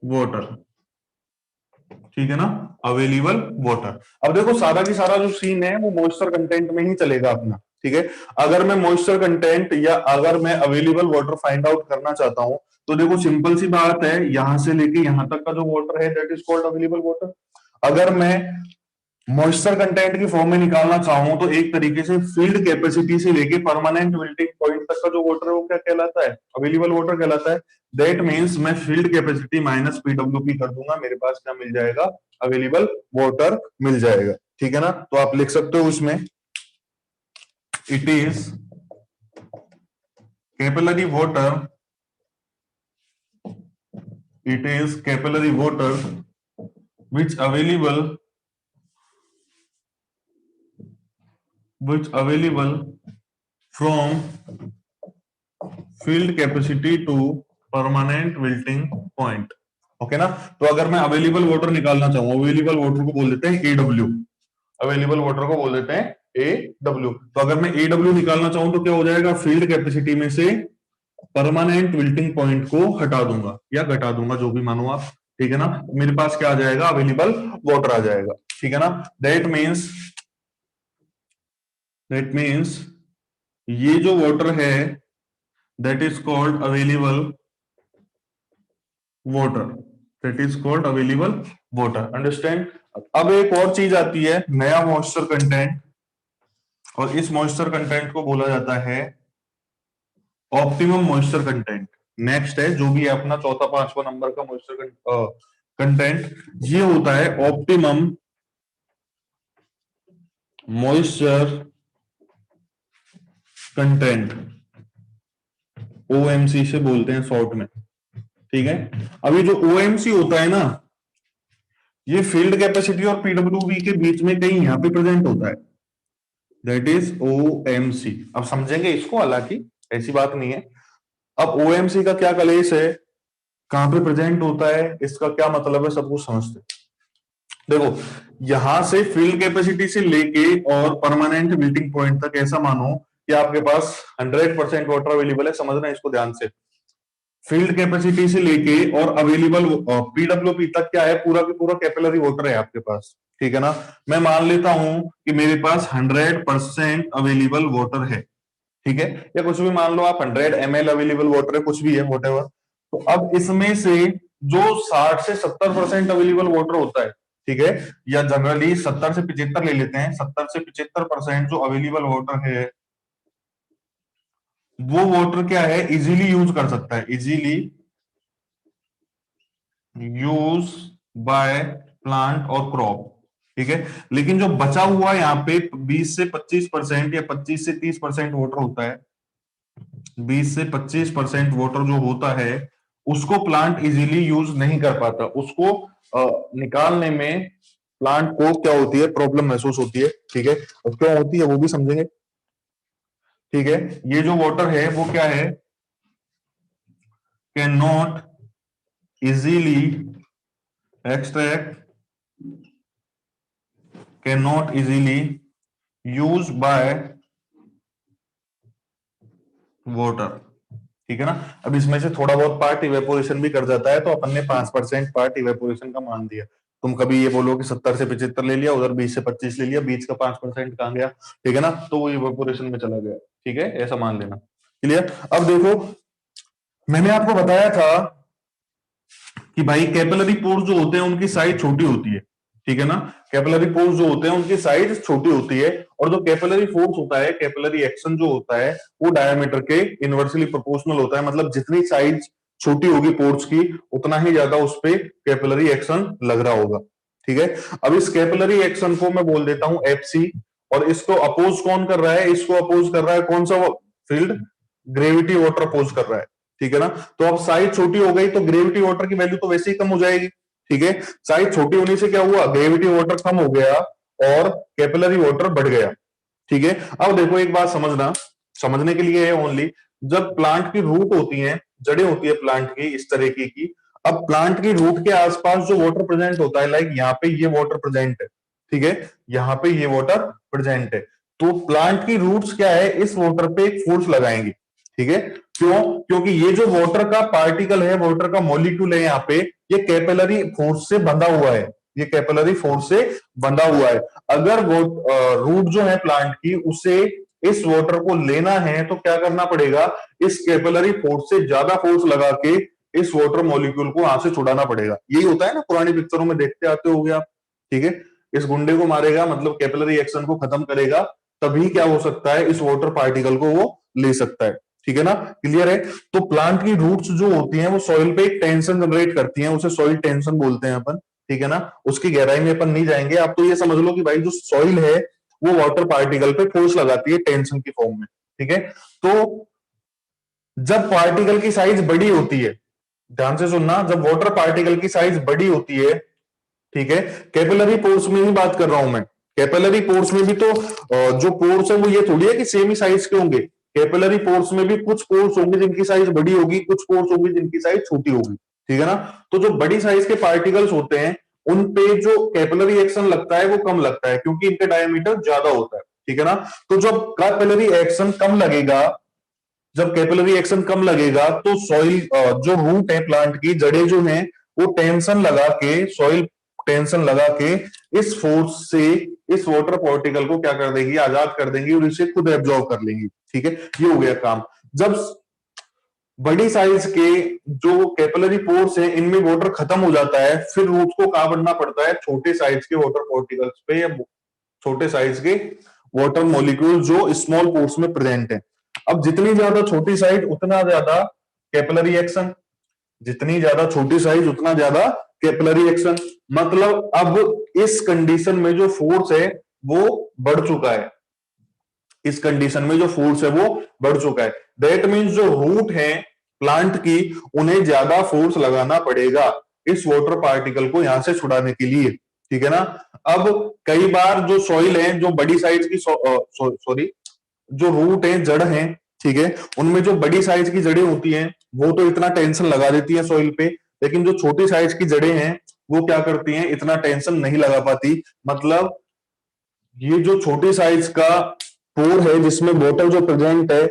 S1: वाटर। ठीक है ना, अवेलेबल वाटर। अब देखो सारा की सारा जो सीन है वो मॉइस्चर कंटेंट में ही चलेगा अपना। ठीक है, अगर मैं मॉइस्चर कंटेंट या अगर मैं अवेलेबल वाटर फाइंड आउट करना चाहता हूं, तो देखो सिंपल सी बात है, यहां से लेके यहां तक का जो वाटर है that is called available water. अगर मैं मॉइस्चर कंटेंट की फॉर्म में निकालना चाहूं तो एक तरीके से फील्ड कैपेसिटी से लेके परमानेंट विल्टिंग पॉइंट तक का जो वाटर है वो क्या कहलाता है, अवेलेबल वाटर कहलाता है। दैट मींस मैं फील्ड कैपेसिटी माइनस पीडब्ल्यूपी कर दूंगा, मेरे पास क्या मिल जाएगा, अवेलेबल वाटर मिल जाएगा। ठीक है ना, तो आप लिख सकते हो उसमें it is capillary water, it is capillary water which available from field capacity to permanent wilting point। Okay ना, तो अगर मैं अवेलेबल वाटर निकालना चाहूँ, अवेलेबल वाटर को बोल देते हैं एडब्ल्यू, अवेलेबल वाटर को बोल देते हैं एडब्ल्यू। तो अगर मैं एडब्ल्यू निकालना चाहूँ तो क्या हो जाएगा, फील्ड कैपेसिटी में से परमानेंट विल्टिंग पॉइंट को हटा दूंगा या घटा दूंगा, जो भी मानो आप। ठीक है ना, मेरे पास क्या आ जाएगा, अवेलेबल वाटर आ जाएगा। ठीक है ना, दैट मीन्स ये जो वाटर है that is called available water, that is called available water. Understand. अब एक और चीज आती है, नया मॉइस्चर कंटेंट, और इस मॉइस्चर कंटेंट को बोला जाता है ऑप्टिमम मॉइस्चर कंटेंट। नेक्स्ट है जो भी है अपना चौथा पांचवा नंबर का मॉइस्चर कंटेंट, ये होता है ऑप्टिमम मॉइस्चर कंटेंट, ओएमसी से बोलते हैं शॉर्ट में। ठीक है, अभी जो ओएमसी होता है ना, ये फील्ड कैपेसिटी और पीडब्ल्यूबी के बीच में कहीं यहां पे प्रेजेंट होता है, दैट इज ओएमसी। अब समझेंगे इसको, हालांकि ऐसी बात नहीं है। अब ओएमसी का क्या कलेश है, कहां पे प्रेजेंट होता है, इसका क्या मतलब है, सब कुछ समझते हैं। देखो यहां से फील्ड कैपेसिटी से लेके और परमानेंट मीटिंग पॉइंट तक ऐसा मानो कि आपके पास 100% वाटर अवेलेबल है। समझना इसको ध्यान से, फील्ड कैपेसिटी से लेके और अवेलेबल पीडब्ल्यूपी तक क्या है, पूरा का पूरा कैपिलरी वाटर है आपके पास। ठीक है ना, मैं मान लेता हूं कि मेरे पास 100% अवेलेबल वाटर है। ठीक है, या कुछ भी मान लो आप, 100 ml अवेलेबल वाटर है, कुछ भी है वॉटेवर। तो अब इसमें से जो 60 से 70% अवेलेबल वाटर होता है, ठीक है, या जनरली 70 से 75 ले लेते हैं, 70 से 75% जो अवेलेबल वाटर है वो वाटर क्या है, इजीली यूज कर सकता है, इजीली यूज बाय प्लांट और क्रॉप। ठीक है, लेकिन जो बचा हुआ यहाँ पे 20 से 25% या 25 से 30% वाटर होता है, 20 से 25% वाटर जो होता है उसको प्लांट इजीली यूज नहीं कर पाता, उसको निकालने में प्लांट को क्या होती है, प्रॉब्लम महसूस होती है। ठीक है, और क्यों होती है वो भी समझेंगे। ठीक है, ये जो वाटर है वो क्या है, can not easily extract, can not easily use by water. ठीक है ना, अब इसमें से थोड़ा बहुत पार्ट इवेपोरेशन भी कर जाता है, तो अपन ने 5% पार्ट इवेपोरेशन का मान दिया। तुम कभी ये बोलो कि 70 से 75 ले लिया, उधर 20 से 25 ले लिया, बीच का 5% कहां गया। ठीक है ना, तो वो इवेपोरेशन में चला गया। ठीक है, ऐसा मान लेना। क्लियर। अब देखो मैंने आपको बताया था कि भाई कैपिलरी पोर्स जो होते हैं उनकी साइज छोटी होती है। ठीक है ना, कैपिलरी पोर्स जो होते हैं उनकी साइज छोटी होती है, और जो कैपिलरी फोर्स होता है, कैपिलरी एक्शन जो होता है वो डायमीटर के इनवर्सली प्रोपोर्शनल होता है। मतलब जितनी साइज छोटी होगी पोर्स की उतना ही ज्यादा उस पर कैपिलरी एक्शन लग रहा होगा। ठीक है, अब इस कैपिलरी एक्शन को मैं बोल देता हूं एफसी, और इसको अपोज कौन कर रहा है, इसको अपोज कर रहा है कौन सा फील्ड, ग्रेविटी वाटर अपोज कर रहा है। ठीक है ना, तो अब साइज छोटी हो गई तो ग्रेविटी वाटर की वैल्यू तो वैसे ही कम हो जाएगी। ठीक है, साइज छोटी होने से क्या हुआ, ग्रेविटी वाटर कम हो गया और कैपिलरी वाटर बढ़ गया। ठीक है, अब देखो एक बात समझना, समझने के लिए है ओनली। जब प्लांट की रूट होती है, जड़ें होती है प्लांट की इस तरीके की, अब प्लांट की रूट के आसपास जो वाटर प्रेजेंट होता है, लाइक यहाँ पे ये वाटर प्रेजेंट है, ठीक है, यहाँ पे ये वाटर प्रेजेंट है, तो प्लांट की रूट्स क्या है, इस वाटर पे एक फोर्स लगाएंगी, ठीक है। क्यों? क्योंकि ये जो वाटर का पार्टिकल है, वाटर का मॉलिक्यूल है यहाँ पे, ये कैपिलरी फोर्स से बंधा हुआ है, ये कैपिलरी फोर्स से बंधा हुआ है। अगर वो रूट जो है प्लांट की, उसे इस वाटर को लेना है तो क्या करना पड़ेगा, इस कैपिलरी फोर्स से ज्यादा फोर्स लगा के इस वाटर मॉलिक्यूल को यहां से छुड़ाना पड़ेगा। यही होता है ना, पुरानी पिक्चरों में देखते आते हो आप, ठीक है। इस गुंडे को मारेगा, मतलब कैपिलरी एक्शन को खत्म करेगा, तभी क्या हो सकता है, इस वाटर पार्टिकल को वो ले सकता है, ठीक है ना, क्लियर है। तो प्लांट की रूट्स जो होती हैं वो सॉइल पे एक टेंशन जनरेट करती हैं, उसे सॉइल टेंशन बोलते हैं अपन, ठीक है ना। उसकी गहराई में अपन नहीं जाएंगे, आप तो ये समझ लो कि भाई जो सॉइल है वो वाटर पार्टिकल पे फोर्स लगाती है टेंशन की फॉर्म में, ठीक है। तो जब पार्टिकल की साइज बड़ी होती है, ध्यान से सुनना, जब वाटर पार्टिकल की साइज बड़ी होती है, ठीक है, कैपिलरी पोर्स में ही बात कर रहा हूं मैं, कैपिलरी पोर्स में भी तो जो पोर्स है वो ये थोड़ी है कि सेम ही साइज के होंगे, कैपिलरी पोर्स में भी कुछ पोर्स होंगे जिनकी साइज बड़ी होगी, कुछ पोर्स होंगे जिनकी साइज छोटी होगी, ठीक है ना। तो जो बड़ी साइज के पार्टिकल्स होते हैं उन पे जो कैपिलरी एक्शन लगता है वो कम लगता है, क्योंकि इनका डायमीटर ज्यादा होता है, ठीक है ना। तो जब कैपिलरी एक्शन कम लगेगा, जब कैपिलरी एक्शन कम लगेगा तो सॉइल जो रूट है प्लांट की, जड़ें जो हैं, वो टेंशन लगा के, सॉइल टेंशन लगा के इस फोर्स से इस वाटर पार्टिकल को क्या कर देगी, आजाद कर देंगी और इसे खुद एब्जॉर्ब कर लेंगी, ठीक है। ये हो गया काम। जब बड़ी साइज के जो कैपिलरी पोर्स है इनमें वाटर खत्म हो जाता है, फिर रूट को कहां बढ़ना पड़ता है, छोटे साइज के वाटर पार्टिकल्स पे, या छोटे साइज के वाटर मॉलिक्यूल जो स्मॉल पोर्स में प्रेजेंट है। अब जितनी ज्यादा छोटी साइज उतना ज्यादा कैपिलरी एक्शन, जितनी ज्यादा छोटी साइज उतना ज्यादा कैपिलरी एक्शन, मतलब अब इस कंडीशन में जो फोर्स है वो बढ़ चुका है, इस कंडीशन में जो फोर्स है वो बढ़ चुका है। दैट मीन्स जो रूट है प्लांट की, उन्हें ज्यादा फोर्स लगाना पड़ेगा इस वाटर पार्टिकल को यहां से छुड़ाने के लिए, ठीक है ना। अब कई बार जो सॉइल है, जो बड़ी साइज की सॉरी जो रूट है, जड़ है, ठीक है, उनमें जो बड़ी साइज की जड़ें होती हैं वो तो इतना टेंशन लगा देती है सॉइल पे, लेकिन जो छोटी साइज की जड़ें हैं वो क्या करती हैं, इतना टेंशन नहीं लगा पाती। मतलब ये जो छोटी साइज का पोर है जिसमें वाटर जो प्रेजेंट है,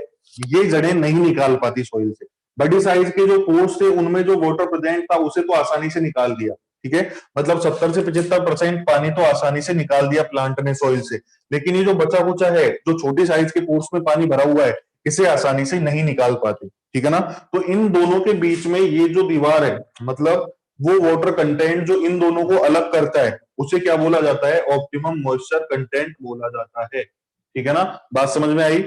S1: ये जड़ें नहीं निकाल पाती सॉइल से। बड़ी साइज के जो पोर्स थे उनमें जो वाटर प्रेजेंट था उसे तो आसानी से निकाल दिया, ठीक है, मतलब 70 से 75% पानी तो आसानी से निकाल दिया प्लांट ने सॉइल से, लेकिन ये जो बचा कुचा है, जो छोटी साइज के पोर्स में पानी भरा हुआ है, इसे आसानी से नहीं निकाल पाते, ठीक है ना। तो इन दोनों के बीच में ये जो दीवार है, मतलब वो वाटर कंटेंट जो इन दोनों को अलग करता है, उसे क्या बोला जाता है, ऑप्टिमम मॉइस्चर कंटेंट बोला जाता है, ठीक है ना। बात समझ में आई?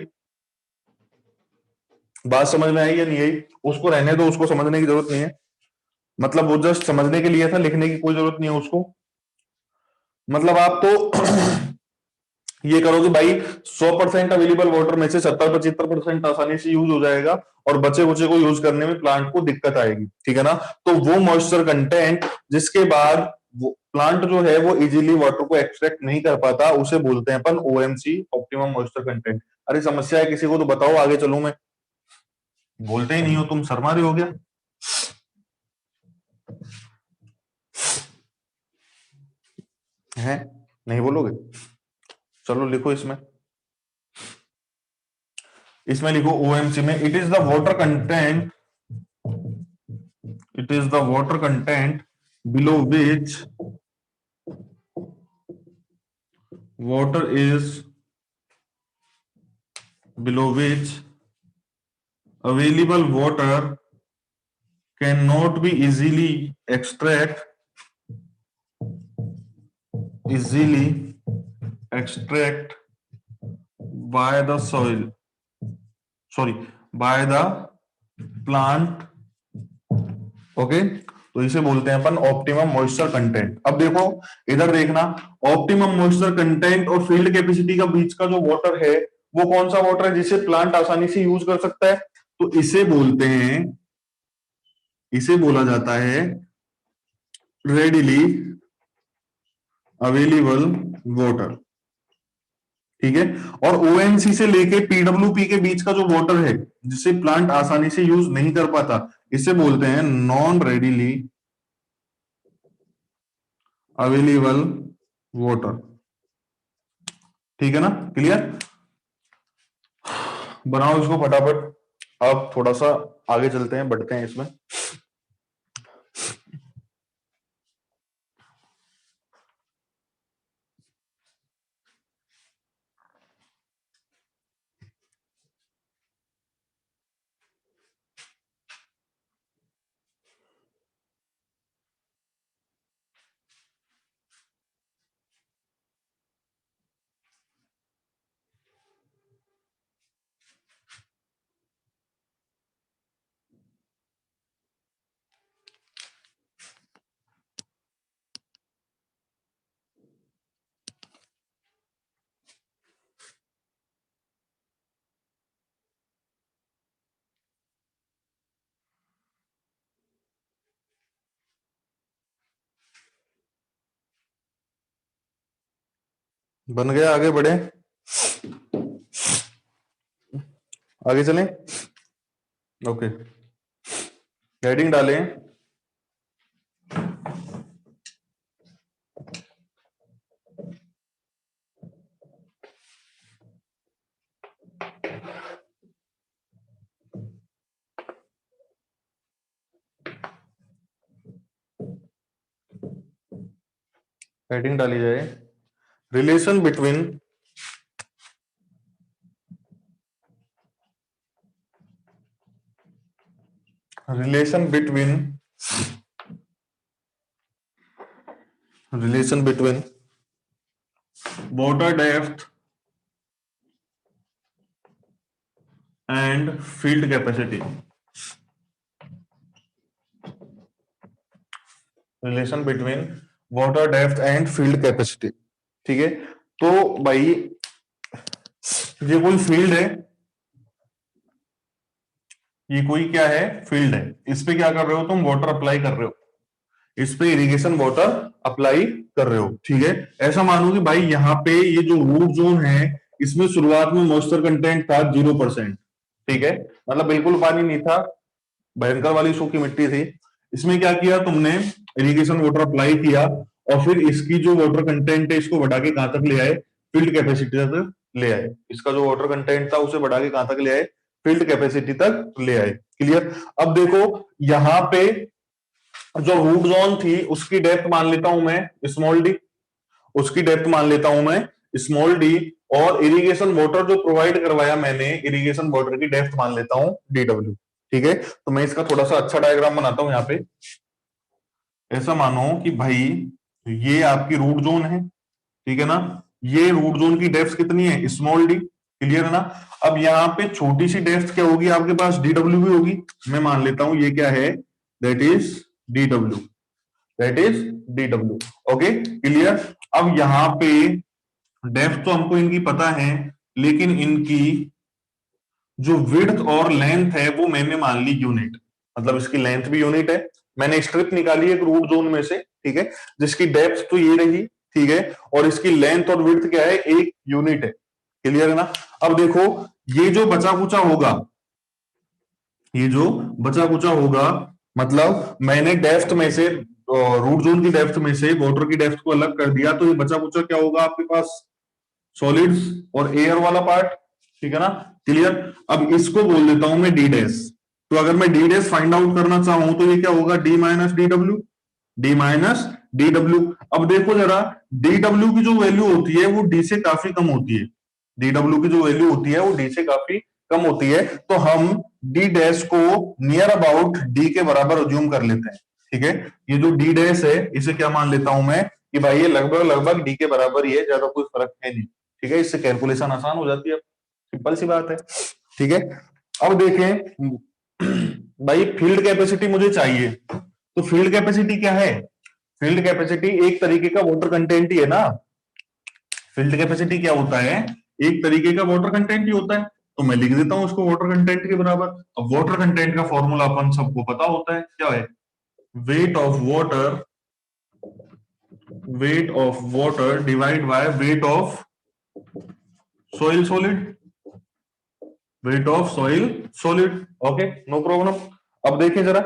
S1: बात समझ में आई या नहीं आई? उसको रहने दो, उसको समझने की जरूरत नहीं है, मतलब वो जस्ट समझने के लिए था, लिखने की कोई जरूरत नहीं है उसको। मतलब आप तो ये करो कि भाई 100% अवेलेबल वाटर में से 70-75% आसानी से यूज हो जाएगा, और बचे बचे को यूज करने में प्लांट को दिक्कत आएगी, ठीक है ना। तो वो मॉइस्चर कंटेंट जिसके बाद वो प्लांट जो है वो इजीली वाटर को एक्सट्रैक्ट नहीं कर पाता, उसे बोलते हैं अपन ओएमसी, ऑप्टिमम मॉइस्चर कंटेंट। अरे समस्या है किसी को तो बताओ, आगे चलूं मैं। बोलते ही नहीं हो तुम, शर्मा रहे हो गया है, नहीं बोलोगे? चलो लिखो इसमें, इसमें लिखो ओएमसी में, it is the water content, it is the water content below which water is below which available water cannot be easily extract by the soil, sorry, by the plant, okay. तो इसे बोलते हैं अपन ऑप्टिमम मॉइस्चर कंटेंट। अब देखो, इधर देखना, ऑप्टिमम मॉइस्चर कंटेंट और फील्ड कैपेसिटी का बीच का जो वाटर है वो कौन सा वाटर है जिसे प्लांट आसानी से यूज कर सकता है, तो इसे बोलते हैं, इसे बोला जाता है रेडिली अवेलेबल वाटर, ठीक है। और ओएनसी से लेके पीडब्ल्यूपी के बीच का जो वाटर है जिसे प्लांट आसानी से यूज नहीं कर पाता, इसे बोलते हैं नॉन रेडिली अवेलेबल वाटर। ठीक है ना, क्लियर। बनाओ इसको फटाफट। अब थोड़ा सा आगे चलते हैं, बढ़ते हैं इसमें। बन गया, आगे बढ़े, आगे चलें। ओके, हेडिंग डालें। हेडिंग डाली जाए, relation between relation between relation between water depth and field capacity। Relation between water depth and field capacity. ठीक है, तो भाई ये कोई फील्ड है, ये कोई क्या है, फील्ड है। इस पे क्या कर रहे हो तुम, वाटर अप्लाई कर रहे हो, इस पे इरिगेशन वाटर अप्लाई कर रहे हो। ठीक है, ऐसा मानो कि भाई यहाँ पे ये जो रूट जोन है, इसमें शुरुआत में मॉइस्चर कंटेंट था 0%। ठीक है, मतलब बिल्कुल पानी नहीं था, भयंकर वाली सूखी मिट्टी थी। इसमें क्या किया तुमने, इरिगेशन वाटर अप्लाई किया, और फिर इसकी जो वाटर कंटेंट है इसको बढ़ा के कहां तक ले आए, फील्ड कैपेसिटी तक ले आए। इसका जो वाटर कंटेंट था उसे बढ़ा के कहां तक ले आए, फील्ड कैपेसिटी तक ले आए। क्लियर। अब देखो यहां पे जो रूट जोन थी उसकी डेप्थ मान लेता हूं मैं स्मॉल डी, उसकी डेप्थ मान लेता हूं मैं स्मॉल डी, और इरिगेशन वाटर जो प्रोवाइड करवाया मैंने, इरिगेशन वाटर की डेप्थ मान लेता हूं डीडब्ल्यू। ठीक है, तो मैं इसका थोड़ा सा अच्छा डायग्राम बनाता हूं यहाँ पे। ऐसा मानो कि भाई ये आपकी रूट जोन है, ठीक है ना, ये रूट जोन की डेप्थ कितनी है, स्मॉल डी। क्लियर है ना। अब यहाँ पे छोटी सी डेप्थ क्या होगी आपके पास, डीडब्ल्यू भी होगी। मैं मान लेता हूं ये क्या है, that is DW, that is DW. Okay, clear. अब यहाँ पे डेप्थ तो हमको इनकी पता है, लेकिन इनकी जो विड्थ और लेंथ है वो मैंने मान ली यूनिट, मतलब इसकी लेंथ भी यूनिट है। मैंने स्ट्रिप निकाली एक रूट जोन में से, ठीक है, जिसकी डेप्थ तो ये रही, ठीक है, और इसकी लेंथ और विड्थ क्या है, एक यूनिट है। क्लियर है ना। अब देखो ये जो बचा कुचा होगा, ये जो बचा कुचा होगा, मतलब मैंने डेप्थ में से, रूट जोन की डेप्थ में से वाटर की डेप्थ को अलग कर दिया, तो ये बचा कुचा क्या होगा आपके पास, सॉलिड्स और एयर वाला पार्ट। ठीक है ना, क्लियर। अब इसको बोल देता हूं मैं डी डैश। तो अगर मैं डी डैश फाइंड आउट करना चाहूं तो ये क्या होगा, D minus D W, D minus D W. अब देखो जरा, डी डब्ल्यू की जो वैल्यू होती है वो डी से काफी कम होती है, डी डब्ल्यू की जो वैल्यू होती है वो डी से काफी कम होती है। तो हम डी डैश को नियर अबाउट डी के बराबर अज्यूम कर लेते हैं। ठीक है, ये जो डी डैश है इसे क्या मान लेता हूं मैं, कि भाई ये लगभग लगभग डी के बराबर ही है, ज्यादा कोई फर्क है नहीं। ठीक है, इससे कैलकुलेशन आसान हो जाती है, सिंपल सी बात है। ठीक है, अब देखें भाई फील्ड कैपेसिटी मुझे चाहिए, तो फील्ड कैपेसिटी क्या है, फील्ड कैपेसिटी एक तरीके का वाटर कंटेंट ही है ना। फील्ड कैपेसिटी क्या होता है, एक तरीके का वाटर कंटेंट ही होता है। तो मैं लिख देता हूं उसको वाटर कंटेंट के बराबर। अब वाटर कंटेंट का फॉर्मूला अपन सबको पता होता है, क्या है, weight of water, weight of water divide by weight of soil solid, weight of soil solid. Okay, no problem. अब देखिए जरा,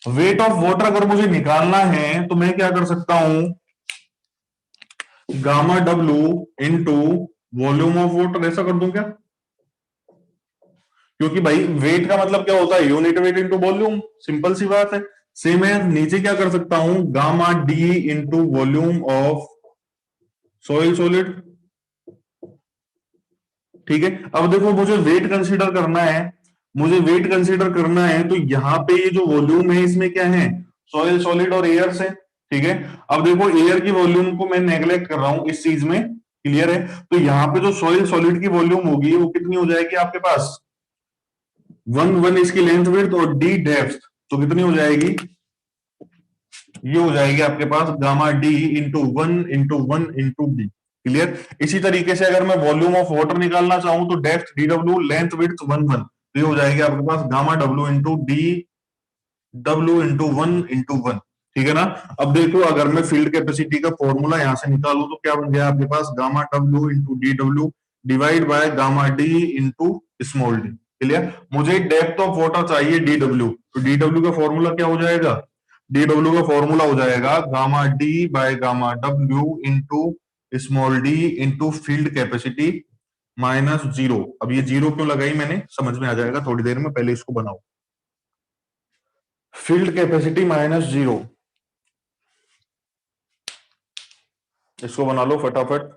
S1: वेट ऑफ वाटर अगर मुझे निकालना है तो मैं क्या कर सकता हूं, gamma W into volume of water, ऐसा कर दूं क्या? क्योंकि भाई वेट का मतलब क्या होता है, unit weight into volume, simple सी बात है। सेम है, नीचे क्या कर सकता हूं, gamma D into volume of soil solid. ठीक है, अब देखो मुझे वेट कंसीडर करना है, मुझे वेट कंसीडर करना है, तो यहाँ पे ये जो वॉल्यूम है इसमें क्या है, सॉइल सॉलिड और एयर से। ठीक है, अब देखो एयर की वॉल्यूम को मैं नेग्लेक्ट कर रहा हूं इस चीज में, क्लियर है? तो यहाँ पे जो सॉइल सॉलिड की वॉल्यूम होगी वो कितनी हो जाएगी आपके पास, वन, वन इसकी लेंथ विड्थ और डी डेप्थ, तो कितनी हो जाएगी, ये हो जाएगी आपके पास gamma D into one into d. Clear? इसी तरीके से अगर मैं वॉल्यूम ऑफ वाटर निकालना चाहूं तो depth D W, length width one one, तो ये हो जाएगी आपके पास gamma W into D W into one. ठीक है ना? अब देखो अगर मैं फील्ड कैपेसिटी का फॉर्मूला यहां से निकालू तो क्या बन गया आपके पास, gamma W into D W divide by gamma D into small D. Clear? मुझे डेप्थ ऑफ वाटर चाहिए डी डब्ल्यू, तो डी डब्ल्यू का फॉर्मूला क्या हो जाएगा, डी डब्ल्यू का फॉर्मूला हो जाएगा gamma D by gamma W into small D into field capacity minus zero. अब ये जीरो क्यों लगाई मैंने, समझ में आ जाएगा थोड़ी देर में, पहले इसको बनाओ। फील्ड कैपेसिटी माइनस जीरो, इसको बना लो फटाफट।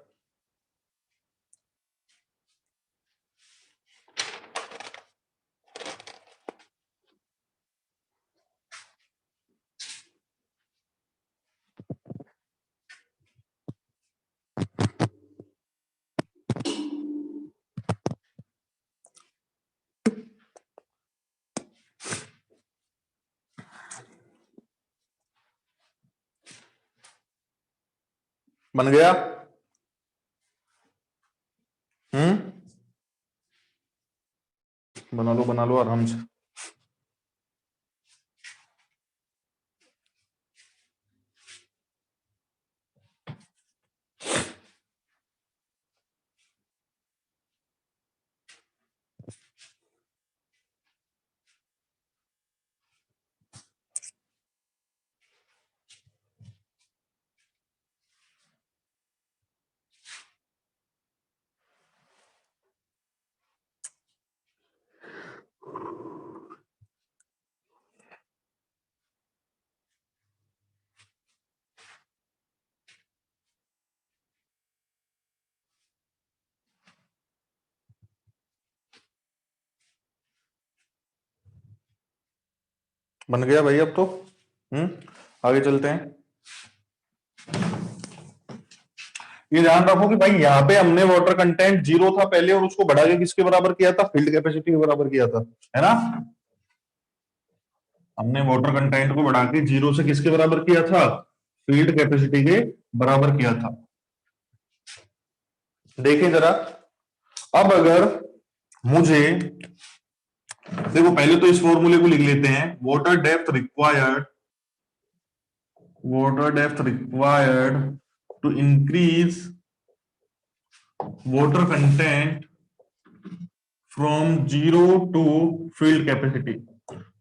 S1: बन गया? बना लो आराम से। बन गया भाई अब तो। आगे चलते हैं। ये ध्यान रखो कि भाई यहाँ पे हमने वाटर कंटेंट जीरो था पहले और उसको बढ़ा के किसके बराबर किया था, फील्ड कैपेसिटी के बराबर किया था, है ना? हमने वाटर कंटेंट को बढ़ा के जीरो से किसके बराबर किया था, फील्ड कैपेसिटी के बराबर किया था। देखें जरा, अब अगर मुझे, देखो पहले तो इस फॉर्मूले को लिख लेते हैं, water depth required, water depth required to increase water content from zero to field capacity।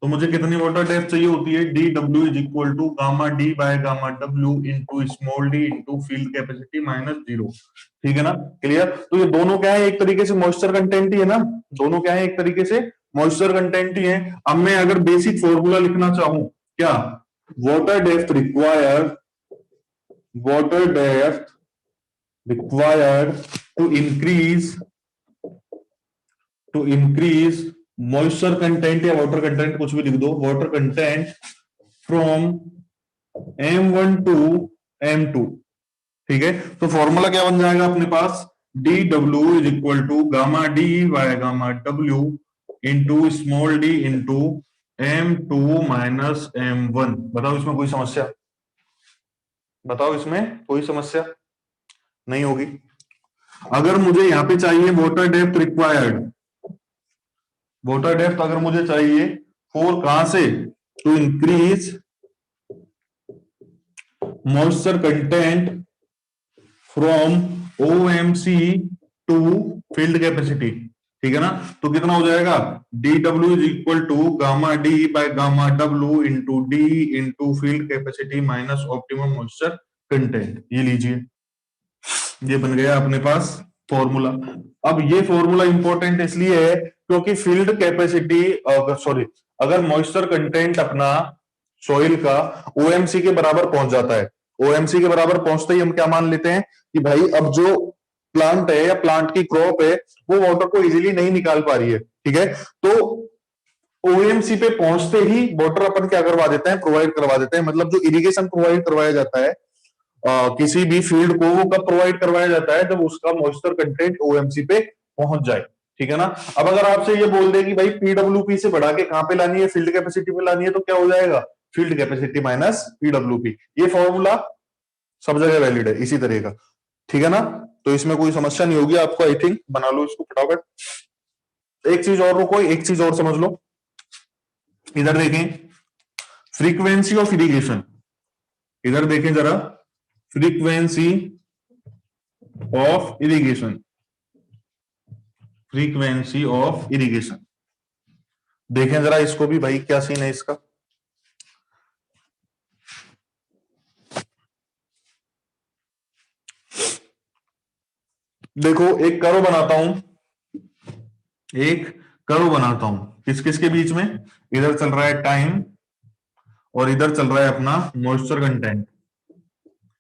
S1: तो मुझे कितनी वाटर डेप्थ चाहिए होती है, D W is equal to gamma D by gamma W into small D into field capacity minus zero. ठीक है ना? क्लियर? तो ये दोनों क्या है, एक तरीके से मॉइस्चर कंटेंट ही है ना, दोनों क्या है, एक तरीके से मॉइस्चर कंटेंट ही है। अब मैं अगर बेसिक फॉर्मूला लिखना चाहूं, क्या, water depth required, water depth required to increase moisture content या water content कुछ भी लिख दो, water content from M1 to M2। ठीक है, तो फॉर्मूला क्या बन जाएगा अपने पास, D W is equal to gamma D by gamma W into small D into M2 minus M1। बताओ इसमें कोई समस्या, बताओ इसमें कोई समस्या नहीं होगी। अगर मुझे यहां पे चाहिए water depth required, water depth अगर मुझे चाहिए फॉर, कहां से, to increase moisture content from OMC to field capacity, ठीक है ना। तो कितना हो जाएगा, D W is equal to gamma D by gamma W into D into field capacity minus optimum moisture content. ये लीजिए, ये बन गया अपने पास फॉर्मूला। अब ये फॉर्मूला इंपॉर्टेंट इसलिए है क्योंकि फील्ड कैपेसिटी, सॉरी, अगर मॉइस्चर कंटेंट अपना सॉइल का ओएमसी के बराबर पहुंच जाता है, ओएमसी के बराबर पहुंचते ही हम क्या मान लेते हैं कि भाई अब जो प्लांट है या प्लांट की क्रॉप है वो वाटर को इजीली नहीं निकाल पा रही है, ठीक है। तो ओएमसी पे पहुंचते ही वाटर अपन क्या करवा देते हैं, प्रोवाइड करवा देते हैं। मतलब जो इरिगेशन प्रोवाइड करवाया जाता है किसी भी फील्ड को, वो कब प्रोवाइड करवाया जाता है, जब उसका मॉइस्चर कंटेंट ओएमसी पे पहुंच जाए, ठीक है ना। अब अगर आपसे ये बोल दे कि भाई पीडब्ल्यूपी से बढ़ा के कहां पे लानी है, फील्ड कैपेसिटी पे लानी है, तो क्या हो जाएगा, फील्ड कैपेसिटी माइनस पीडब्ल्यूपी। ये फॉर्मूला सब जगह वैलिड है इसी तरह का, ठीक है ना। तो इसमें कोई समस्या नहीं होगी आपको, आई थिंक। बना लो इसको फटाफट। एक चीज और रुको, एक चीज और समझ लो। इधर देखें, फ्रीक्वेंसी ऑफ इरिगेशन, इधर देखें जरा, frequency of irrigation, frequency of irrigation, देखें जरा इसको भी भाई, क्या सीन है इसका। देखो एक कर्व बनाता हूं, एक कर्व बनाता हूं, किस किस के बीच में, इधर चल रहा है टाइम और इधर चल रहा है अपना मॉइस्चर कंटेंट,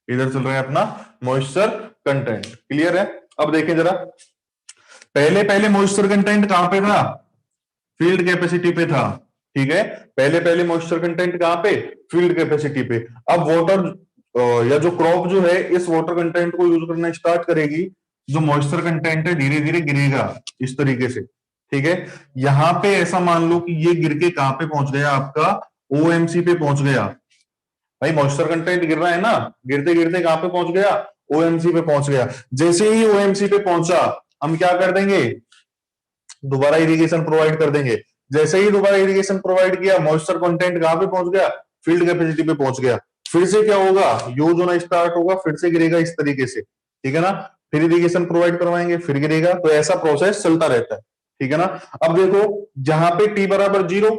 S1: इधर चल रहा है अपना मॉइस्चर कंटेंट। क्लियर है। अब देखें जरा, पहले पहले मॉइस्चर कंटेंट कहां पे था, फील्ड कैपेसिटी पे था, ठीक है। पहले पहले मॉइस्चर कंटेंट कहां पे, फील्ड कैपेसिटी पे। अब वाटर या जो क्रॉप जो है इस वाटर कंटेंट को यूज करना स्टार्ट करेगी, जो मॉइस्चर कंटेंट है धीरे धीरे गिरेगा इस तरीके से, ठीक है। यहां पे ऐसा मान लो कि ये गिर के कहां पे पहुंच गया, आपका ओएमसी पे पहुंच गया। भाई मॉइस्चर कंटेंट गिर रहा है ना, गिरते गिरते कहां पे पहुंच गया, ओएमसी पे पहुंच गया। जैसे ही ओएमसी पे पहुंचा, हम क्या कर देंगे, दोबारा इरिगेशन प्रोवाइड कर देंगे। जैसे ही दोबारा इरिगेशन प्रोवाइड किया, मॉइस्चर कंटेंट कहां पे पहुंच गया, फील्ड कैपेसिटी पे पहुंच गया। फिर से क्या होगा, यूज होना स्टार्ट होगा, फिर से गिरेगा इस तरीके से, ठीक है ना। फिर इरिगेशन प्रोवाइड करवाएंगे, फिर गिरेगा। तो ऐसा प्रोसेस चलता रहता है, ठीक है ना। अब देखो, जहां पे टी बराबर 0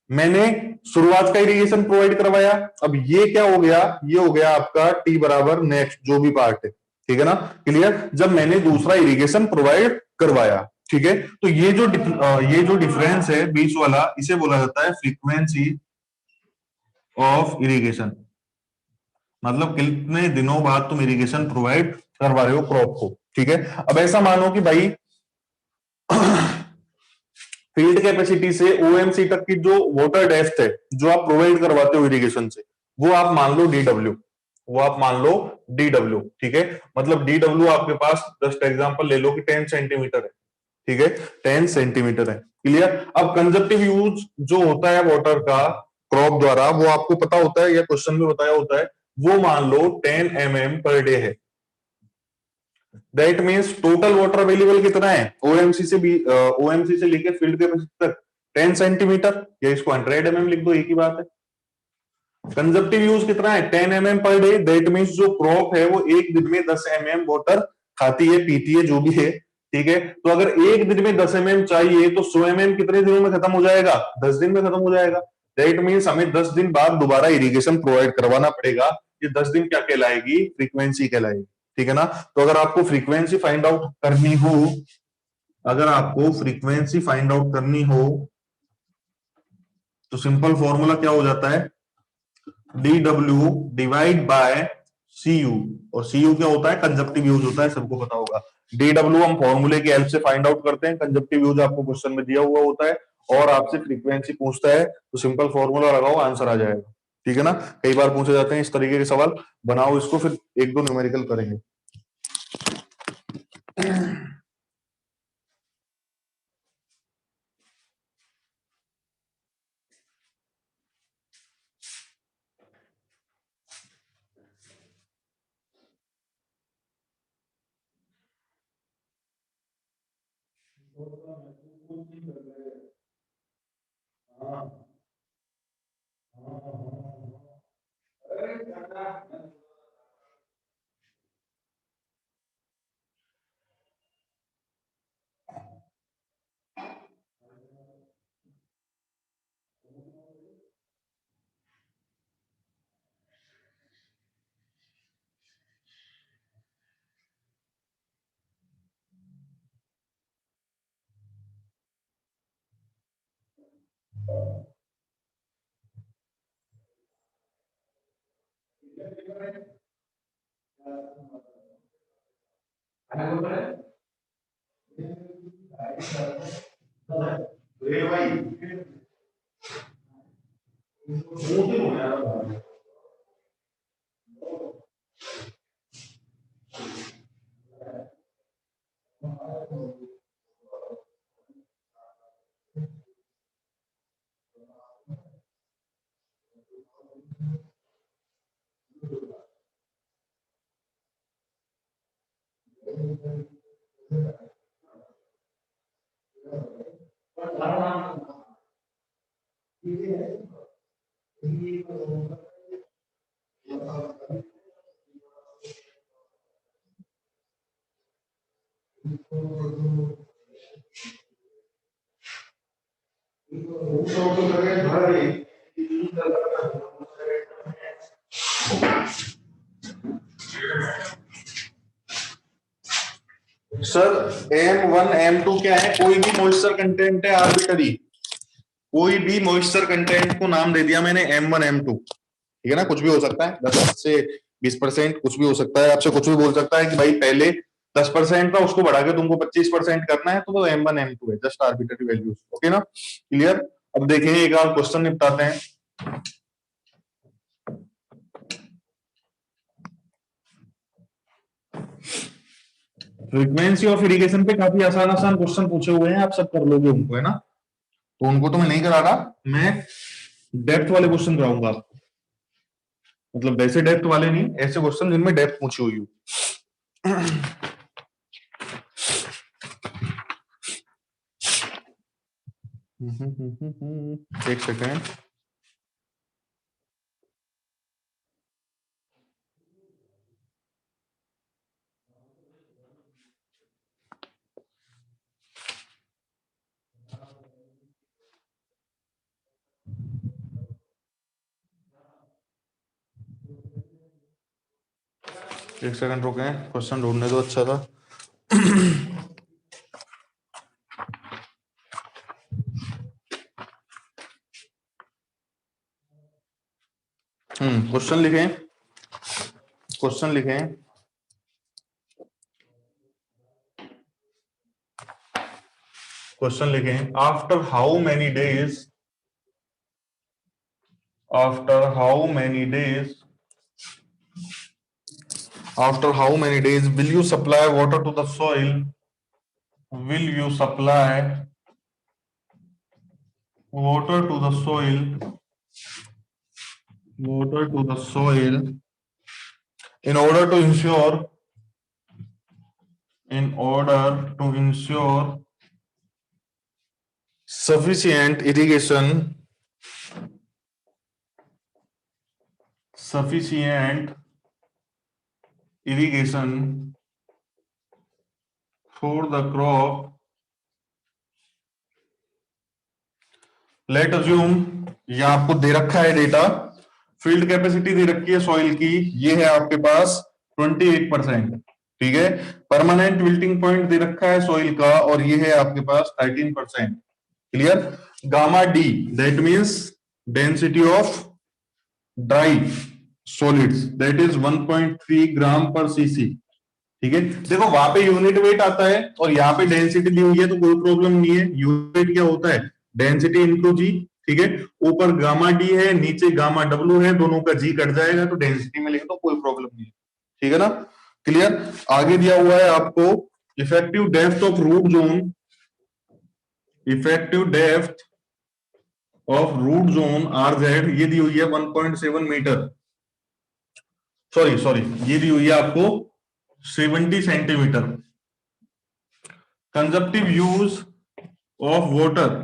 S1: मैंने शुरुआत का इरिगेशन प्रोवाइड करवाया। अब ये क्या हो गया, ये हो गया आपका टी बराबर नेक्स्ट जो भी पार्ट है, ठीक है ना। क्लियर। जब मैंने दूसरा इरिगेशन प्रोवाइड करवाया, ठीक है। तो ये जो डिफरेंस है बीच वाला, इसे बोला जाता है फ्रीक्वेंसी ऑफ इरिगेशन। मतलब कितने दिनों बाद तुम इरिगेशन प्रोवाइड करवा रहे हो क्रॉप को, ठीक है। अब ऐसा मानो कि भाई फील्ड कैपेसिटी से ओएमसी तक की जो वाटर डेप्थ है जो आप प्रोवाइड करवाते हो इरिगेशन से, वो आप मान लो डीडब्ल्यू, वो आप मान लो डीडब्ल्यू, ठीक है। मतलब डीडब्ल्यू आपके पास जस्ट एग्जांपल ले लो कि 10 सेंटीमीटर है, ठीक है, 10 सेंटीमीटर है। क्लियर। अब कंजप्टिव यूज जो होता है वाटर का क्रॉप द्वारा, वो आपको पता होता है या क्वेश्चन में बताया होता है, वो मान लो 10 पर डे है। That means total water available कितना है ओएमसी से भी, ओएमसी से लेके फील्ड कैपेसिटी तक 10 सेंटीमीटर, या इसको 100 लिख दो, एक ही बात है। कंजप्टिव यूज कितना है 10 पर डे। दैट मीन्स जो क्रॉप है वो एक दिन में 10 वाटर खाती है, पीती है, जो भी है, ठीक है। तो अगर एक दिन में 10 चाहिए तो 100 कितने दिनों में खत्म हो जाएगा, 10 दिन में खत्म हो जाएगा। दैट मीन्स हमें 10 दिन बाद दोबारा इरिगेशन प्रोवाइड करवाना पड़ेगा। ये 10 दिन क्या कहलाएगी, फ्रीक्वेंसी कहलाएगी, ठीक है ना। तो अगर आपको फ्रीक्वेंसी फाइंड आउट करनी हो, अगर आपको फ्रीक्वेंसी फाइंड आउट करनी हो, तो सिंपल फॉर्मूला क्या हो जाता है, D W divide by C U. और सी यू क्या होता है, कंजप्टिव यूज होता है, सबको पता होगा। डी डब्ल्यू हम फॉर्मूले की हेल्प से फाइंड आउट करते हैं, कंजप्टिव यूज आपको क्वेश्चन में दिया हुआ होता है, और आपसे फ्रीक्वेंसी पूछता है तो सिंपल फॉर्मूला लगाओ, आंसर आ जाएगा, ठीक है ना। कई बार पूछे जाते हैं इस तरीके के सवाल, बनाओ इसको, फिर एक दो न्यूमेरिकल करेंगे। सर M1 M2 क्या है? कोई भी मॉइस्चर कंटेंट है आर्बिटरी, कोई भी मॉइस्चर कंटेंट को नाम दे दिया मैंने M1 M2, ठीक है ना? कुछ भी हो सकता है, 10 से 20%, कुछ भी हो सकता है। आपसे कुछ भी बोल सकता है कि भाई पहले 10% था, उसको बढ़ा के तुमको 25% करना है, तो वो M1 M2 है, जस्ट आर्बिटरी वैल्यूज। ओके ना, क्लियर? अब देखेंगे एक और क्वेश्चन निपटाते हैं। फ्रीक्वेंसी ऑफ इरिगेशन पे काफी आसान आसान क्वेश्चन पूछे हुए हैं, आप सब कर लोगे उनको, है ना? तो उनको तो मैं नहीं करा रहा, मैं डेप्थ वाले क्वेश्चन कराऊंगा आपको। मतलब वैसे डेप्थ वाले नहीं, ऐसे क्वेश्चन जिनमें डेप्थ पूछी हुई हो। एक सेकेंड। एक सेकंड रुके, क्वेश्चन ढूंढने दो अच्छा था। क्वेश्चन लिखें, क्वेश्चन लिखें। क्वेश्चन लिखें, after how many days, after how many days, after how many days will you supply water to the soil, will you supply water to the soil, water to the soil in order to ensure, in order to ensure sufficient irrigation, sufficient irrigation for the crop, late assume, ये आपको दे रखा है डेटा, फील्ड कैपेसिटी दे रखी है सॉइल की, ये है आपके पास 28%, ठीक है? परमानेंट विल्टिंग पॉइंट दे रखा है सॉइल का, और ये है आपके पास 13%, clear? Gamma D that means density of dry solids, that is 1.3 ग्राम पर सीसी, ठीक है? देखो वहां पे यूनिट वेट आता है और यहाँ पे डेंसिटी दी हुई है, तो कोई प्रॉब्लम नहीं है। यूनिट वेट क्या होता है? डेंसिटी इंटू जी, ठीक है? ऊपर गामा डी है, नीचे गामा डब्ल्यू है, दोनों का जी कट जाएगा तो डेंसिटी मिलेगी, तो कोई प्रॉब्लम नहीं है, ठीक है ना? क्लियर? आगे दिया हुआ है आपको effective depth of root zone, effective depth of root zone R Z, ये दी हुई है 1.7 मीटर, सॉरी सॉरी, ये दी हुई है आपको 70 सेंटीमीटर। कंजप्टिव यूज ऑफ वाटर,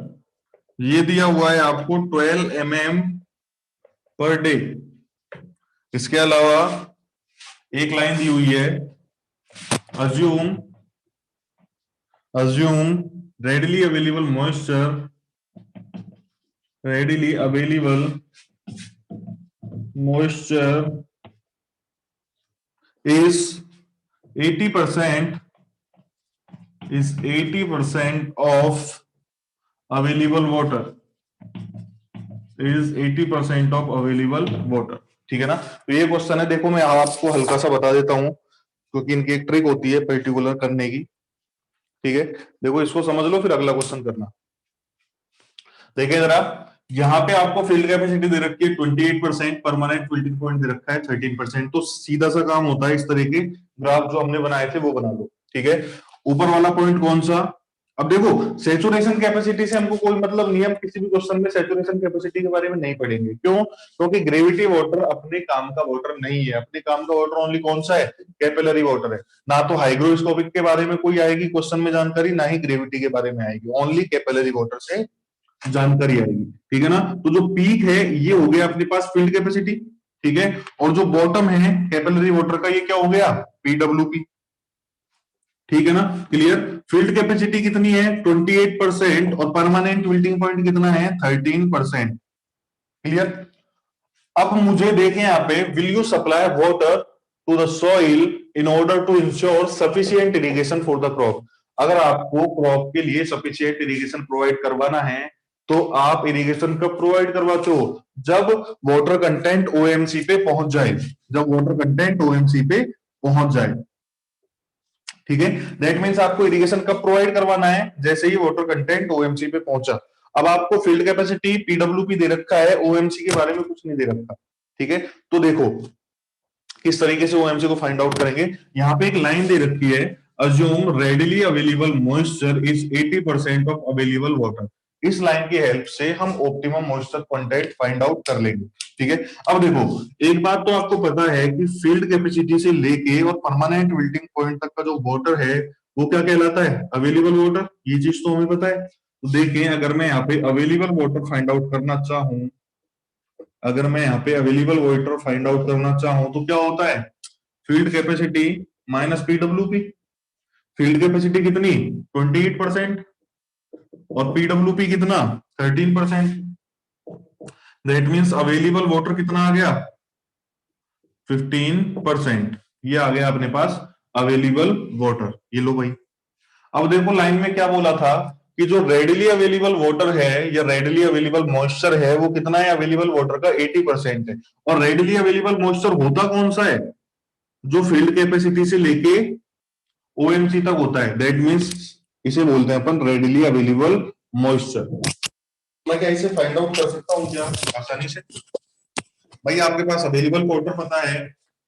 S1: ये दिया हुआ है आपको 12 mm पर डे। इसके अलावा एक लाइन दी हुई है, assume, assume readily available moisture, readily available moisture is 80%, is 80% of available water, is 80% of available water. ठीक है ना, तो ये क्वेश्चन है, देखो मैं आपको हल्का सा बता देता हूँ क्योंकि इनकी एक ट्रिक होती है पर्टिकुलर करने की। ठीक है, देखो इसको समझ लो फिर अगला क्वेश्चन करना। देखिए जरा, यहाँ पे आपको फील्ड कैपेसिटी दे रखी है 28%, परमानेंट फिल्टिंग पॉइंट दे रखा है 13%। तो सीधा सा काम होता है, इस तरह के ग्राफ जो हमने बनाए थे वो बना लो। ठीक है, ऊपर वाला पॉइंट कौन सा? अब देखो सेचुरेशन कैपेसिटी से हमको कोई मतलब नहीं है, हम किसी भी क्वेश्चन में सेचुरेशन कैपेसिटी के बारे में नहीं पढ़ेंगे। क्यों? क्योंकि ग्रेविटी वाटर अपने काम का वाटर नहीं है। अपने काम का वाटर ओनली कौन सा है? कैपिलरी वाटर है। ना तो हाइग्रोस्कोपिक के बारे में कोई आएगी क्वेश्चन में जानकारी, ना ही ग्रेविटी के बारे में आएगी, ओनली कैपिलरी वाटर से जानकारी आएगी। ठीक है ना, तो जो पीक है ये हो गया अपने पास फील्ड कैपेसिटी। ठीक है, और जो बॉटम है कैपिलरी वाटर का ये क्या हो गया? पीडब्ल्यूपी। ठीक है ना, क्लियर। फील्ड कैपेसिटी कितनी है? 28% और परमानेंट विल्टिंग पॉइंट कितना है? 13%। क्लियर। अब मुझे देखें यहाँ पे, will you supply water to the soil in order to ensure sufficient irrigation for the crop. अगर आपको क्रॉप के लिए सफिशिएंट इरिगेशन प्रोवाइड करवाना है तो आप इरिगेशन कब प्रोवाइड करवाते हो? जब वाटर कंटेंट ओएमसी पे पहुंच जाए। जब वाटर कंटेंट ओएमसी पे पहुंच जाए। ठीक है, दैट मीन्स आपको इरिगेशन कब प्रोवाइड करवाना है? जैसे ही वाटर कंटेंट ओएमसी पे पहुंचा। अब आपको फील्ड कैपेसिटी पीडब्ल्यूपी दे रखा है, ओएमसी के बारे में कुछ नहीं दे रखा। ठीक है, तो देखो किस तरीके से ओएमसी को फाइंड आउट करेंगे। यहाँ पे एक लाइन दे रखी है, assume readily available moisture is 80% of available water. इस लाइन की हेल्प से हम optimum moisture content find out कर लेंगे। ठीक है, अब देखो एक बात तो आपको पता है कि फील्ड कैपेसिटी से लेके और परमानेंट विल्टिंग पॉइंट तक का जो वाटर है वो क्या कहलाता है? Available water. ये चीज तो हमें पता है। तो देखें, अगर मैं यहाँ पे अवेलेबल वाटर फाइंड आउट करना चाहूं, अगर मैं यहाँ पे अवेलेबल वाटर फाइंड आउट करना चाहूं तो क्या होता है? Field capacity minus PWP. Field capacity कितनी? 28%। और पीडब्ल्यूपी कितना? 13%। दैट मीन्स अवेलेबल वाटर कितना आ गया? 15%। ये आ गया अपने पास अवेलेबल वाटर। ये लो भाई। अब देखो लाइन में क्या बोला था कि जो रेडिली अवेलेबल वाटर है या रेडिली अवेलेबल मॉइस्चर है वो कितना है? अवेलेबल वाटर का 80% है। और रेडिली अवेलेबल मॉइस्चर होता कौन सा है? जो फील्ड कैपेसिटी से लेके ओएमसी तक होता है। दैट मीन्स इसे बोलते हैं अपन रेडिली अवेलेबल मॉइस्चर। मैं क्या इसे फाइंड आउट कर सकता हूँ क्या आसानी से? भाई आपके पास अवेलेबल वाटर पता है,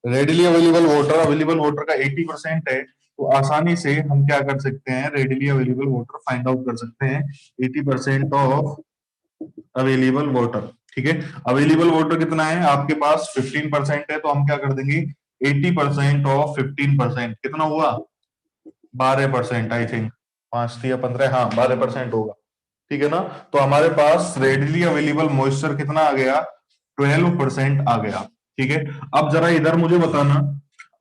S1: रेडिली अवेलेबल वाटर का 80% है। तो आसानी से हम क्या कर सकते हैं? Readily available water find out कर सकते हैं, 80% ऑफ अवेलेबल वाटर। ठीक है, अवेलेबल वाटर कितना है आपके पास? 15% है। तो हम क्या कर देंगे? 80% ऑफ 15% कितना हुआ? 12%। आई थिंक 5 या 15, हाँ 12% होगा। ठीक है ना, तो हमारे पास रेडिली अवेलेबल मॉइस्चर कितना आ गया? 12% आ गया। ठीक है, अब जरा इधर मुझे बताना,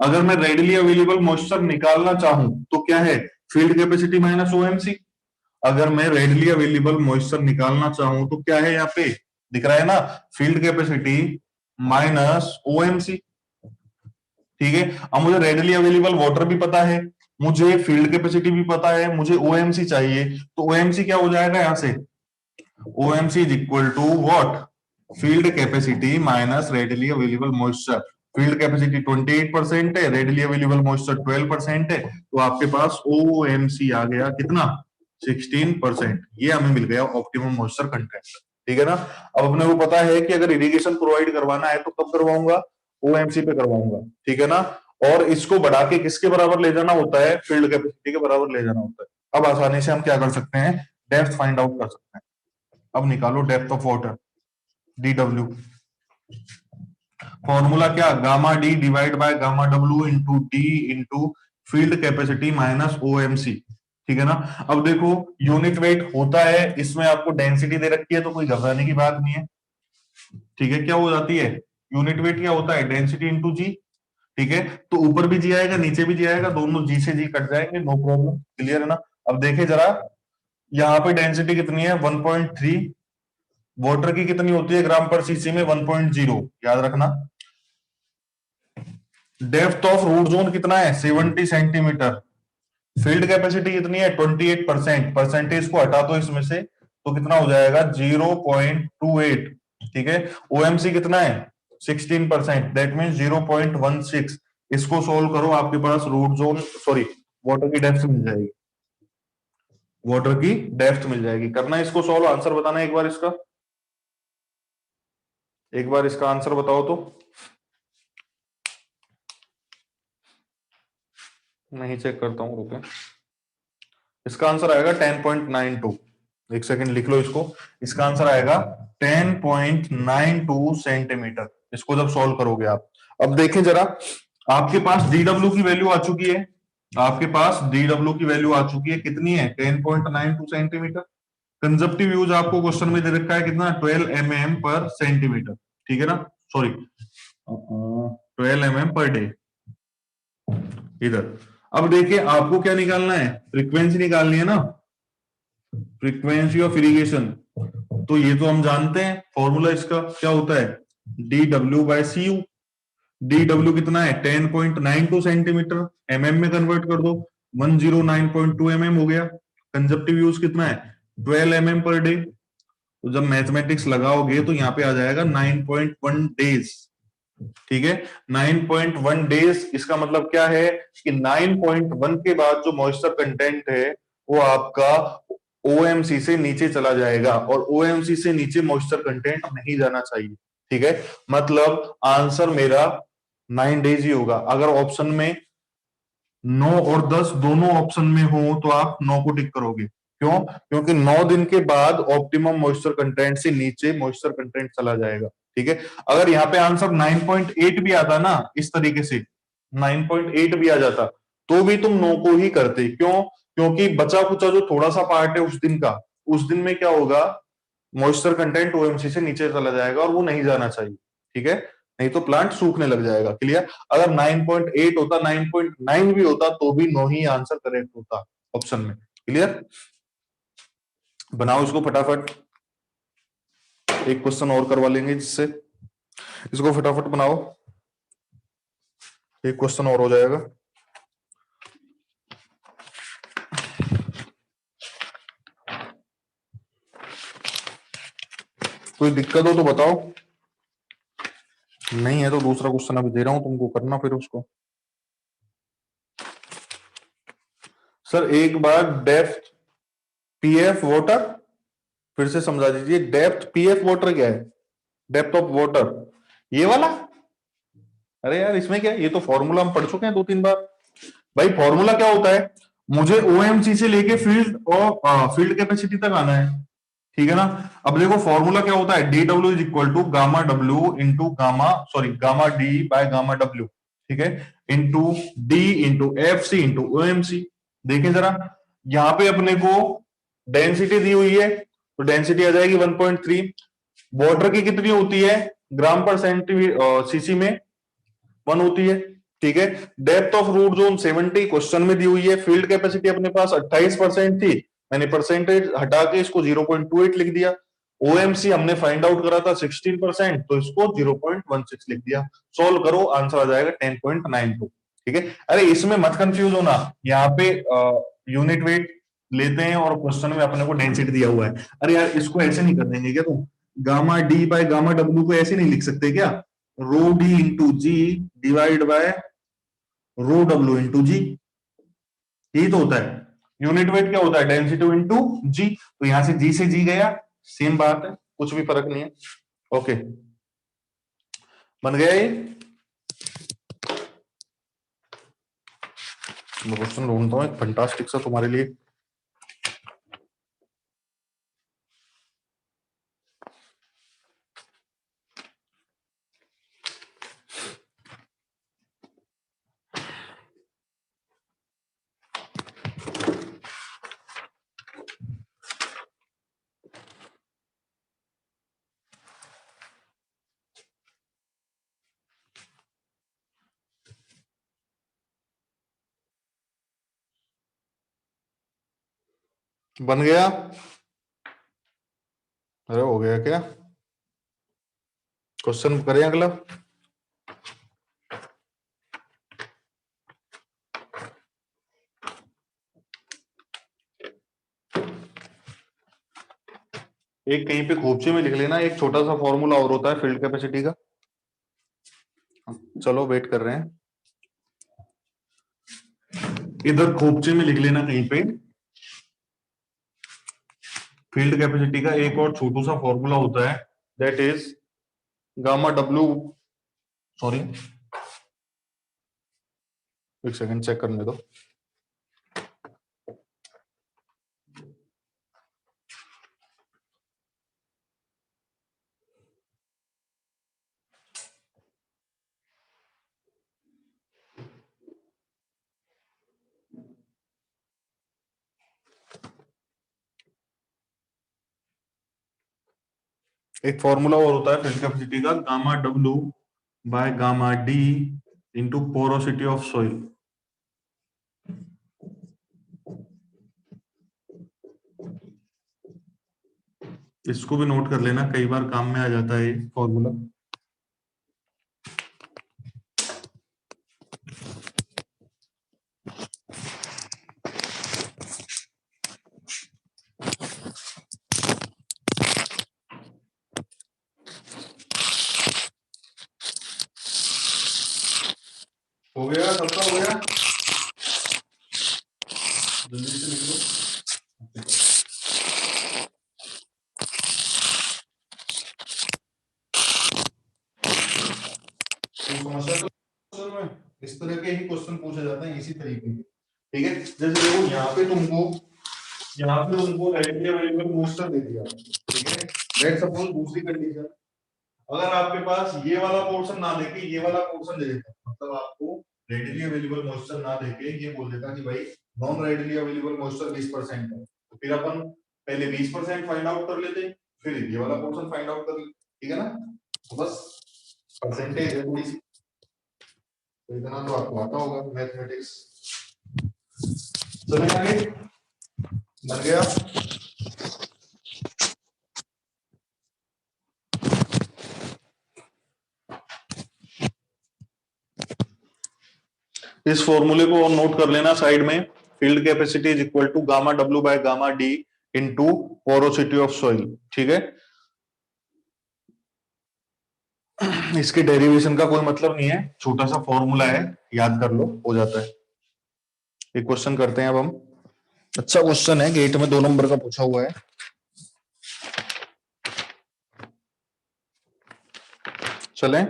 S1: अगर मैं रेडिली अवेलेबल मॉइस्चर निकालना चाहूं तो क्या है? Field capacity minus OMC. अगर मैं रेडिली अवेलेबल मॉइस्चर निकालना चाहूं तो क्या है? यहाँ पे दिख रहा है ना, फील्ड कैपेसिटी माइनस ओएमसी। ठीक है, अब मुझे रेडिली अवेलेबल वाटर भी पता है, मुझे फील्ड कैपेसिटी भी पता है, मुझे ओएमसी चाहिए। तो ओएमसी क्या हो जाएगा यहां से? OMC is equal to what? Field capacity minus readily available moisture. Field capacity 28% है, रेडिली अवेलेबल मॉइस्चर 12% है। तो आपके पास ओएमसी आ गया कितना? 16%। ये हमें मिल गया ऑप्टिमम मॉइस्चर कंटेंट। ठीक है ना, अब अपने को पता है कि अगर इरिगेशन प्रोवाइड करवाना है तो कब करवाऊंगा? ओएमसी पे करवाऊंगा। ठीक है ना, और इसको बढ़ा के किसके बराबर ले जाना होता है? फील्ड कैपेसिटी के बराबर ले जाना होता है। अब आसानी से हम क्या कर सकते हैं? डेप्थ फाइंड आउट कर सकते हैं। अब निकालो depth of water, DW। Formula क्या? Gamma d divide by gamma W into D into field capacity minus OMC. ठीक है ना, अब देखो यूनिट वेट होता है, इसमें आपको डेंसिटी दे रखी है तो कोई घबराने की बात नहीं है। ठीक है, क्या हो जाती है? यूनिट वेट क्या होता है? डेंसिटी इंटू जी। ठीक है, तो ऊपर भी जी आएगा नीचे भी जी आएगा, दोनों जी से जी कट जाएंगे, नो प्रॉब्लम। क्लियर है ना। अब देखे जरा, यहाँ पे डेंसिटी कितनी है? 1.3। वाटर की कितनी होती है ग्राम पर सीसी में? 1.0। याद रखना। डेप्थ ऑफ रूट जोन कितना है? 70 सेंटीमीटर। फील्ड कैपेसिटी कितनी है? 28%। परसेंटेज को हटा दो इसमें से तो कितना हो जाएगा? 0.28। ठीक है, ओएमसी कितना है 16%, दैट मीन 0.16। इसको सोल्व करो, आपके पास रूट जोन सॉरी वाटर की डेप्थ मिल जाएगी, वाटर की डेप्थ मिल जाएगी। करना है इसको सोल्व, आंसर बताना है एक बार इसका, एक बार इसका आंसर बताओ तो। मैं ही चेक करता हूं, रुके। इसका आंसर आएगा 10.92। एक सेकंड लिख लो इसको, इसका आंसर आएगा 10.92 सेंटीमीटर। इसको जब सॉल्व करोगे आप, अब देखें जरा, आपके पास डीडब्ल्यू की वैल्यू आ चुकी है, आपके पास डीडब्ल्यू की वैल्यू आ चुकी है, कितनी है 10.92 सेंटीमीटर। कंजप्टिव यूज आपको क्वेश्चन में दे रखा है कितना 12 mm पर सेंटीमीटर, ठीक है ना, सॉरी 12 mm पर डे इधर। अब देखिए आपको क्या निकालना है, फ्रीक्वेंसी निकालनी है ना, फ्रीक्वेंसी ऑफ इरिगेशन। तो ये तो हम जानते हैं फॉर्मूला इसका क्या होता है, D W by C U. D W कितना है 10.92 सेंटीमीटर, एमएम में कन्वर्ट कर दो, 109.2 mm हो गया। कंजप्टिव यूज कितना है 12 mm पर डे। तो जब मैथमेटिक्स लगाओगे तो यहाँ पे आ जाएगा 9.1 डेज, ठीक है, 9.1 डेज। इसका मतलब क्या है कि 9.1 के बाद जो मॉइस्चर कंटेंट है वो आपका ओएमसी से नीचे चला जाएगा, और ओएमसी से नीचे मॉइस्चर कंटेंट नहीं जाना चाहिए, ठीक है। मतलब आंसर मेरा 9 डेज ही होगा। अगर ऑप्शन में 9 और 10 दोनों ऑप्शन में हो तो आप 9 को टिक करोगे, क्यों, क्योंकि 9 दिन के बाद ऑप्टिमम मॉइस्चर कंटेंट से नीचे मॉइस्चर कंटेंट चला जाएगा, ठीक है। अगर यहाँ पे आंसर 9.8 भी आता ना, इस तरीके से 9.8 भी आ जाता, तो भी तुम 9 को ही करते, क्यों, क्योंकि बचा कुचा जो थोड़ा सा पार्ट है उस दिन का, उस दिन में क्या होगा, मॉइस्चर कंटेंट ओएमसी से नीचे चला जाएगा और वो नहीं जाना चाहिए, ठीक है, नहीं तो प्लांट सूखने लग जाएगा। क्लियर। अगर 9.8 होता, 9.9 भी होता तो भी 9 ही आंसर करेक्ट होता ऑप्शन में। क्लियर। बनाओ इसको फटाफट, एक क्वेश्चन और करवा लेंगे जिससे, इसको फटाफट बनाओ, एक क्वेश्चन और हो जाएगा। कोई दिक्कत हो तो बताओ, नहीं है तो दूसरा क्वेश्चन अभी दे रहा हूं तुमको, करना फिर उसको। सर एक बार डेप्थ पीएफ वाटर, फिर से समझा दीजिए, डेप्थ पीएफ वाटर क्या है, डेप्थ ऑफ वाटर ये वाला। अरे यार इसमें क्या है, ये तो फॉर्मूला हम पढ़ चुके हैं 2-3 बार। भाई फॉर्मूला क्या होता है, मुझे ओएमसी से लेके फील्ड और फील्ड कैपेसिटी तक आना है, ठीक है ना। अब देखो फॉर्मूला क्या होता है, D W is equal to gamma W into gamma sorry gamma D by gamma W, ठीक है, into D into F C into OMC. देखें जरा, यहाँ पे अपने को डेंसिटी दी हुई है, तो डेंसिटी आ जाएगी 1.3। वाटर की कितनी होती है ग्राम पर सेंटीमीटर सीसी में 1 होती है, ठीक है। Depth of root zone 70 question में दी हुई है, फील्ड कैपेसिटी अपने पास 28% थी, मैंने परसेंटेज हटा के इसको 0.28 लिख दिया। ओएमसी हमने फाइंड आउट करा था 16%, तो इसको 0.16 लिख दिया। सोल्व करो, आंसर आ जाएगा 10.92, ठीक है। अरे इसमें मत कंफ्यूज होना, यहाँ पे यूनिट वेट लेते हैं और क्वेश्चन में अपने को डेंसिटी दिया हुआ है। अरे यार इसको ऐसे नहीं कर देंगे क्या तुम, गामा डी बाय गामा डब्ल्यू को ऐसे नहीं लिख सकते क्या, rho d into g divide by rho डब्ल्यू इंटू जी, यही तो होता है। यूनिट वेट क्या होता है डेंसिटी इंटू जी, तो यहां से जी से जी गया, सेम बात है, कुछ भी फर्क नहीं है। ओके, बन गया ये। मैं क्वेश्चन ढूंढता हूँ एक फंटास्टिक सा तुम्हारे लिए। बन गया, अरे हो गया क्या, क्वेश्चन करें अगला। एक कहीं पे खोपचे में लिख लेना, एक छोटा सा फॉर्मूला और होता है फील्ड कैपेसिटी का। चलो वेट कर रहे हैं, इधर खोपचे में लिख लेना कहीं पे, फील्ड कैपेसिटी का एक और छोटू सा फॉर्मूला होता है, that is gamma W, sorry एक सेकंड चेक करने दो। एक फॉर्मूला और होता है फील्ड कैपेसिटी का, gamma W by gamma D into porosity of soil. इसको भी नोट कर लेना, कई बार काम में आ जाता है ये फॉर्मूला। हो गया, सबका हो गया, जल्दी से लिख लो। समस्या तो में इस तरह के ही क्वेश्चन पूछे जाते हैं, इसी तरीके के, ठीक है। जैसे देखो यहाँ पे तुमको रेडियली अवेलेबल मोस्टर दे दिया, ठीक है। लेट्स सपोज दूसरी कंडीशन, अगर आपके पास ये वाला पोर्शन ना देके ये वाला पोर्शन दे देता, मतलब आपको रेडियली अवेलेबल मॉइस्चर ना देके ये बोल देता कि भाई नॉन रेडियली अवेलेबल मॉइस्चर 20% है, तो फिर अपन पहले 20% फाइंड आउट कर लेते, फिर ये वाला पोर्शन फाइंड आउट कर लेते, ठीक है ना। तो बस परसेंटेज है थोड़ी सी, तो इतना तो आपको आता होगा मैथमेटिक्स। चलें आगे, बन गया। इस फॉर्मूले को और नोट कर लेना साइड में, field capacity is equal to gamma W by gamma D into porosity of soil, ठीक है। इसके डेरिवेशन का कोई मतलब नहीं है, छोटा सा फॉर्मूला है, याद कर लो, हो जाता है। एक क्वेश्चन करते हैं अब हम, अच्छा क्वेश्चन है, गेट में 2 नंबर का पूछा हुआ है। चलें,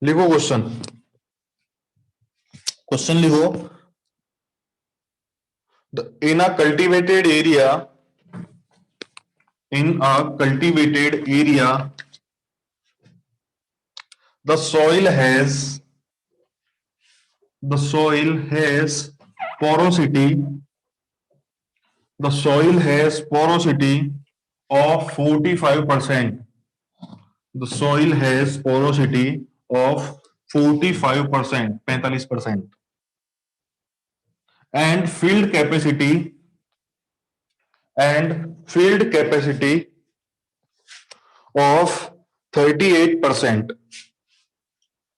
S1: लिखो क्वेश्चन, क्वेश्चन लिखो। In a cultivated area, in a cultivated area, the soil has porosity, the soil has porosity of 45%, the soil has porosity of 45%, 45%, and field capacity of 38%,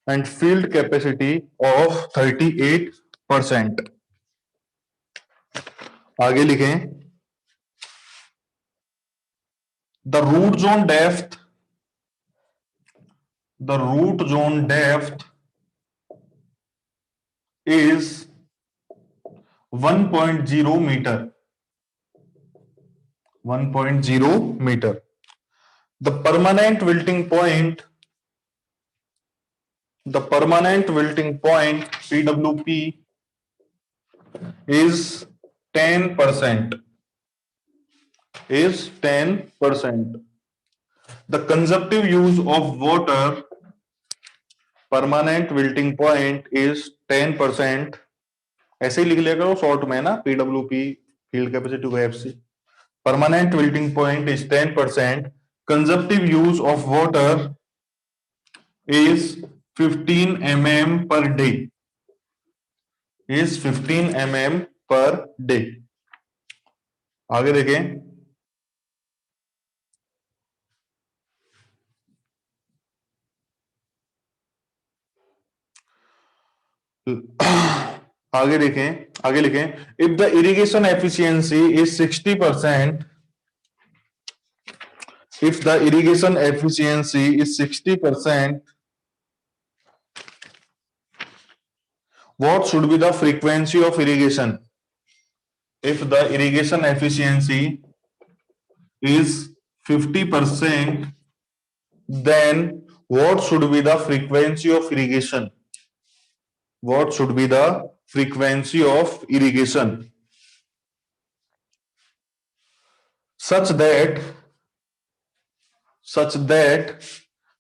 S1: and field capacity of 38%। आगे लिखें, the root zone depth is 1.0 meter, 1.0 meter। The permanent wilting point PWP is 10%, is 10%। The consumptive use of water, permanent wilting point is 10%। ऐसे ही लिख लिया करो शॉर्ट में ना, PWP फील्ड कैपेसिटी को FC। Permanent wilting point is 10%. Consumptive use of water is 15 mm per day, is 15 mm per day। आगे देखें, आगे देखें, आगे लिखें, if the irrigation efficiency is 60%, if the irrigation efficiency is 60%, what should be the frequency of irrigation? If the irrigation efficiency is 50%, then what should be the frequency of irrigation? What should be the frequency of irrigation? Such that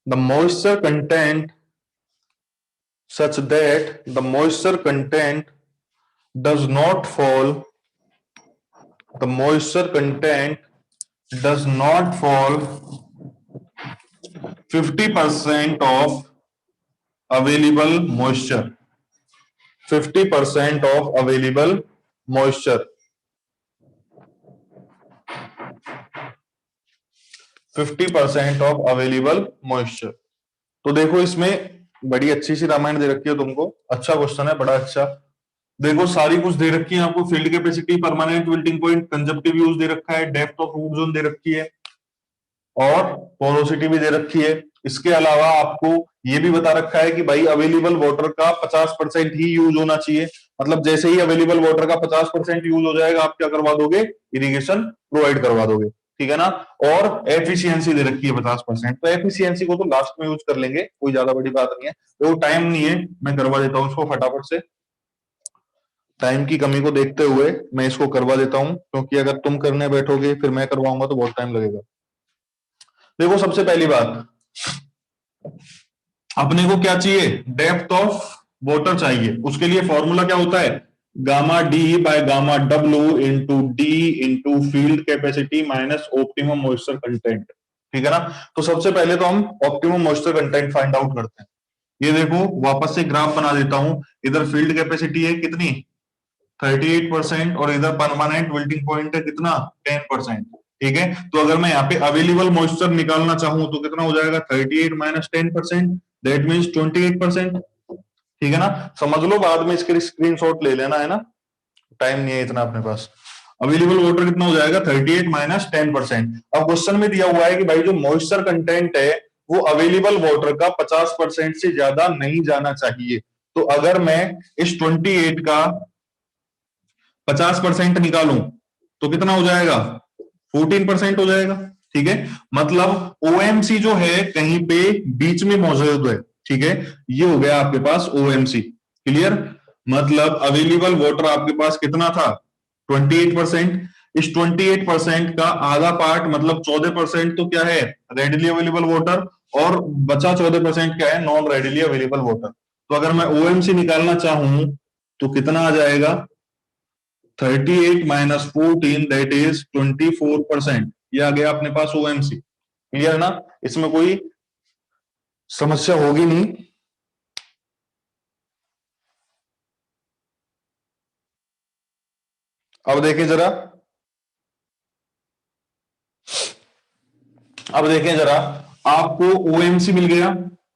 S1: the moisture content does not fall, the moisture content does not fall 50% of available moisture, 50% of available moisture, 50% of available moisture। तो देखो इसमें बड़ी अच्छी सी रामायण दे रखी है तुमको, अच्छा क्वेश्चन है, बड़ा अच्छा। देखो सारी कुछ दे रखी है आपको, field capacity, permanent wilting point, consumptive use दे रखा है, डेप्थ ऑफ रूट जोन दे रखी है और पोरोसिटी भी दे रखी है। इसके अलावा आपको ये भी बता रखा है कि भाई अवेलेबल वाटर का 50% ही यूज होना चाहिए, मतलब जैसे ही अवेलेबल वाटर का 50% यूज हो जाएगा आप क्या करवा दोगे, इरिगेशन प्रोवाइड करवा दोगे, ठीक है ना। और एफिशिएंसी दे रखी है 50%, तो एफिशिएंसी को तो लास्ट में यूज कर लेंगे, कोई ज्यादा बड़ी बात नहीं है। तो टाइम नहीं है, मैं करवा देता हूँ इसको फटाफट से, टाइम की कमी को देखते हुए मैं इसको करवा देता हूं, क्योंकि अगर तुम करने बैठोगे फिर मैं करवाऊंगा तो बहुत टाइम लगेगा। देखो सबसे पहली बात, अपने को क्या चाहिए, डेप्थ ऑफ वाटर चाहिए। उसके लिए फॉर्मूला क्या होता है, gamma D by gamma W into D into field capacity minus optimum moisture content, ठीक है ना। तो सबसे पहले तो हम optimum moisture content find out करते हैं। ये देखो वापस से ग्राफ बना देता हूं, इधर फील्ड कैपेसिटी है कितनी, 38% और इधर परमानेंट विल्टिंग पॉइंट है कितना, 10%, ठीक है। तो अगर मैं यहाँ पे अवेलेबल मॉइस्चर निकालना चाहूं तो कितना हो जाएगा, 38 माइनस 10%, दैट मीन्स 28%, ठीक है ना। समझ लो, बाद में इसके स्क्रीनशॉट ले लेना, है ना, टाइम नहीं है इतना अपने पास। अवेलेबल वाटर कितना हो जाएगा, 38 माइनस 10%। अब क्वेश्चन में दिया हुआ है कि भाई जो मॉइस्चर कंटेंट है वो अवेलेबल वाटर का 50% से ज्यादा नहीं जाना चाहिए। तो अगर मैं इस 28 का 50% निकालूं तो कितना हो जाएगा, 14% हो जाएगा, ठीक है। मतलब ओएमसी जो है कहीं पे बीच में मौजूद है, ठीक है। ये हो गया आपके पास ओएमसी, क्लियर। मतलब अवेलेबल वाटर आपके पास कितना था, 28%। इस 28% का आधा पार्ट मतलब 14% तो क्या है, रेडिली अवेलेबल वाटर, और बचा 14% क्या है, नॉन रेडिली अवेलेबल वाटर। तो अगर मैं ओएमसी निकालना चाहूं तो कितना आ जाएगा, 38 माइनस 14 दैट इज 24%। ये आ गया अपने पास ओएमसी, क्लियर ना, इसमें कोई समस्या होगी नहीं। अब देखें जरा, अब देखें जरा, आपको ओएमसी मिल गया,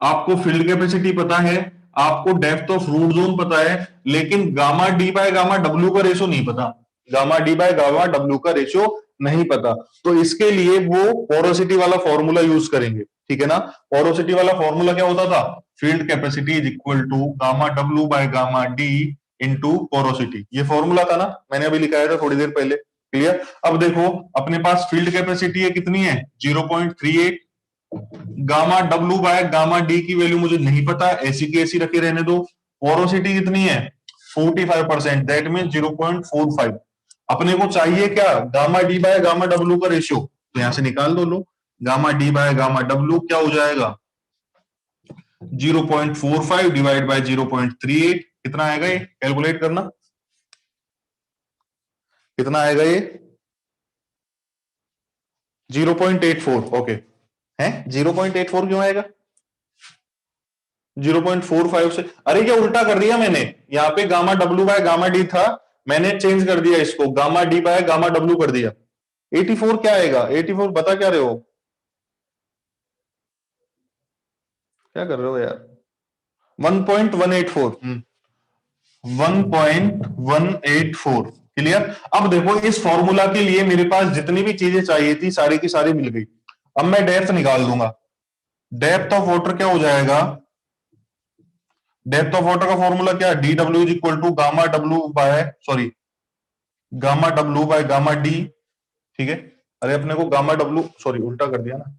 S1: आपको फील्ड कैपेसिटी पता है, आपको डेप्थ ऑफ रूट जोन पता है, लेकिन गामा डी बाय गामा डब्ल्यू का रेशो नहीं पता, गामा डी बाय गामा डब्ल्यू का रेशो नहीं पता। तो इसके लिए वो पोरोसिटी वाला फॉर्मूला यूज करेंगे, ठीक है ना। पोरोसिटी वाला फॉर्मूला क्या होता था, field capacity is equal to gamma W by gamma D into porosity, ये फॉर्मूला था ना, मैंने अभी लिखाया था थोड़ी देर पहले, क्लियर। अब देखो अपने पास फील्ड कैपेसिटी है कितनी है, 0.38, gamma W by gamma D की वैल्यू मुझे नहीं पता, ऐसी की ऐसी रखे रहने दो। पोरोसिटी कितनी है, 45%, दैट मीन 0.45। अपने को चाहिए क्या, गामा डी बाय गामा डब्ल्यू का रेशियो, तो यहां से निकाल दो लो, गामा डी बाय गामा डब्ल्यू क्या हो जाएगा, 0.45 डिवाइड बाय 0.38, कितना आएगा ये, कैलकुलेट करना, कितना आएगा ये, 0.84, ओके है। 0.84 क्यों आएगा, 0.45 से, अरे क्या उल्टा कर दिया मैंने, यहाँ पे gamma W by gamma D था, मैंने चेंज कर दिया इसको, gamma D by gamma W कर दिया। 84 क्या आएगा, 84 बता क्या रहे हो, क्या कर रहे हो यार, 1.184, 1.184। क्लियर। अब देखो इस फॉर्मूला के लिए मेरे पास जितनी भी चीजें चाहिए थी सारी की सारी मिल गई। अब मैं डेप्थ निकाल दूंगा। डेप्थ ऑफ वाटर क्या हो जाएगा? डेप्थ ऑफ वाटर का फॉर्मूला क्या है? D W is equal to gamma W by sorry gamma W by gamma D. ठीक है। अरे अपने को गामा डब्ल्यू सॉरी उल्टा कर दिया ना।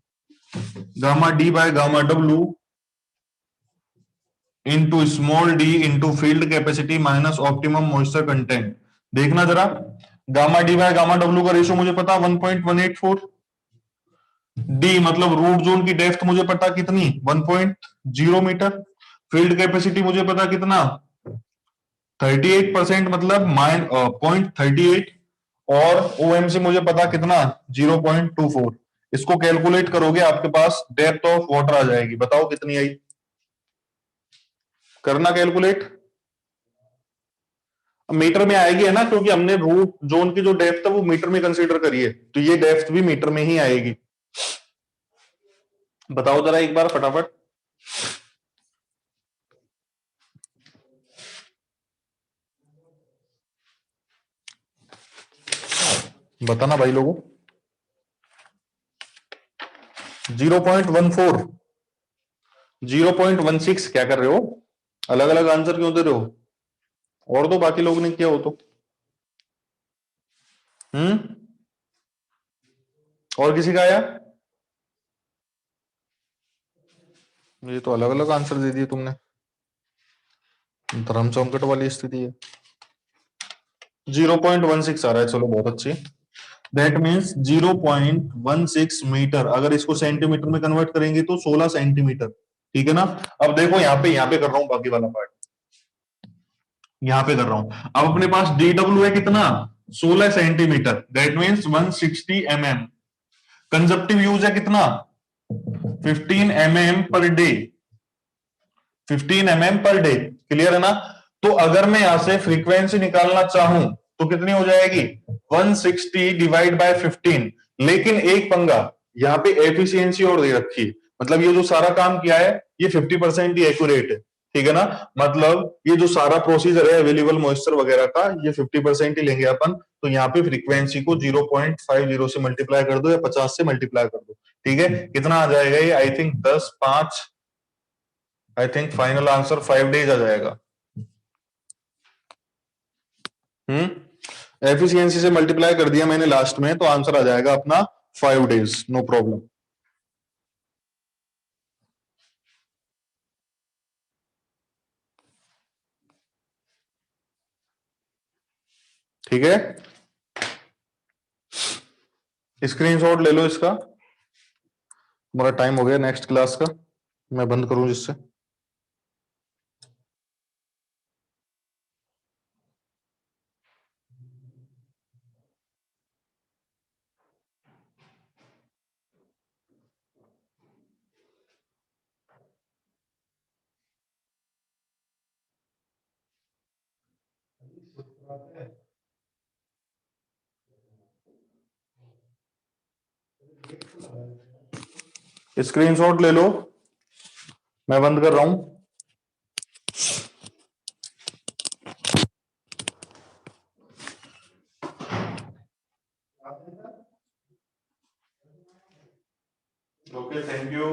S1: Gamma D by gamma W into small D into field capacity minus optimum moisture content. देखना जरा, गामा डी बाय गामा डब्ल्यू का रेशियो मुझे पता 1.184। डी मतलब रूट जोन की डेप्थ मुझे पता कितनी 1.0 मीटर। फील्ड कैपेसिटी मुझे पता कितना 38% मतलब 0.38। और ओएमसी मुझे पता कितना 0.24। इसको कैलकुलेट करोगे आपके पास डेप्थ ऑफ वाटर आ जाएगी। बताओ कितनी आई? करना कैलकुलेट। मीटर में आएगी है ना, क्योंकि हमने रूट जोन की जो डेप्थ है वो मीटर में कंसीडर करी है, तो ये डेप्थ भी मीटर में ही आएगी। बताओ जरा एक बार फटाफट। बताना भाई लोगों। 0.14 0.16 क्या कर रहे हो? अलग अलग आंसर क्यों दे रहे हो? और तो बाकी लोग ने किया हो तो। हम्म। और किसी का आया? ये तो अलग अलग आंसर दे दिए तुमने। धर्म चौकट वाली स्थिति है। 0.16 आ रहा है, चलो बहुत अच्छी। That means 0.16 metre. अगर इसको सेंटीमीटर में कन्वर्ट करेंगे तो 16 सेंटीमीटर। ठीक है ना। अब देखो यहाँ पे कर रहा हूं बाकी वाला पार्ट। यहाँ पे कर रहा हूं। अब अपने पास डी डब्ल्यू है कितना 16 centimetre. That means 160 mm। Consumptive use है कितना 15 mm per day. 15 mm per day. Clear है ना। तो अगर मैं यहां से फ्रीक्वेंसी निकालना चाहूं तो कितनी हो जाएगी 160 डिवाइड बाय 15। लेकिन एक पंगा, यहाँ पे एफिशिएंसी और दे रखी है। मतलब ये जो सारा काम किया है ये 50% ही एक्यूरेट है। ठीक है ना। मतलब ये जो सारा प्रोसीजर है अवेलेबल मॉइस्चर वगैरह का ये 50% ही लेंगे अपन। तो यहाँ पे फ्रीक्वेंसी को 0.50 से मल्टीप्लाई कर दो या 50 से मल्टीप्लाई कर दो। ठीक है। कितना आ जाएगा ये? I think 10 5। I think final answer 5 days आ जाएगा। एफिशिएंसी से मल्टीप्लाई कर दिया मैंने लास्ट में, तो आंसर आ जाएगा अपना 5 डेज। No problem. ठीक है। स्क्रीनशॉट ले लो इसका। हमारा टाइम हो गया नेक्स्ट क्लास का। मैं बंद करूं जिससे। स्क्रीनशॉट ले लो। मैं बंद कर रहा हूं। Okay thank you.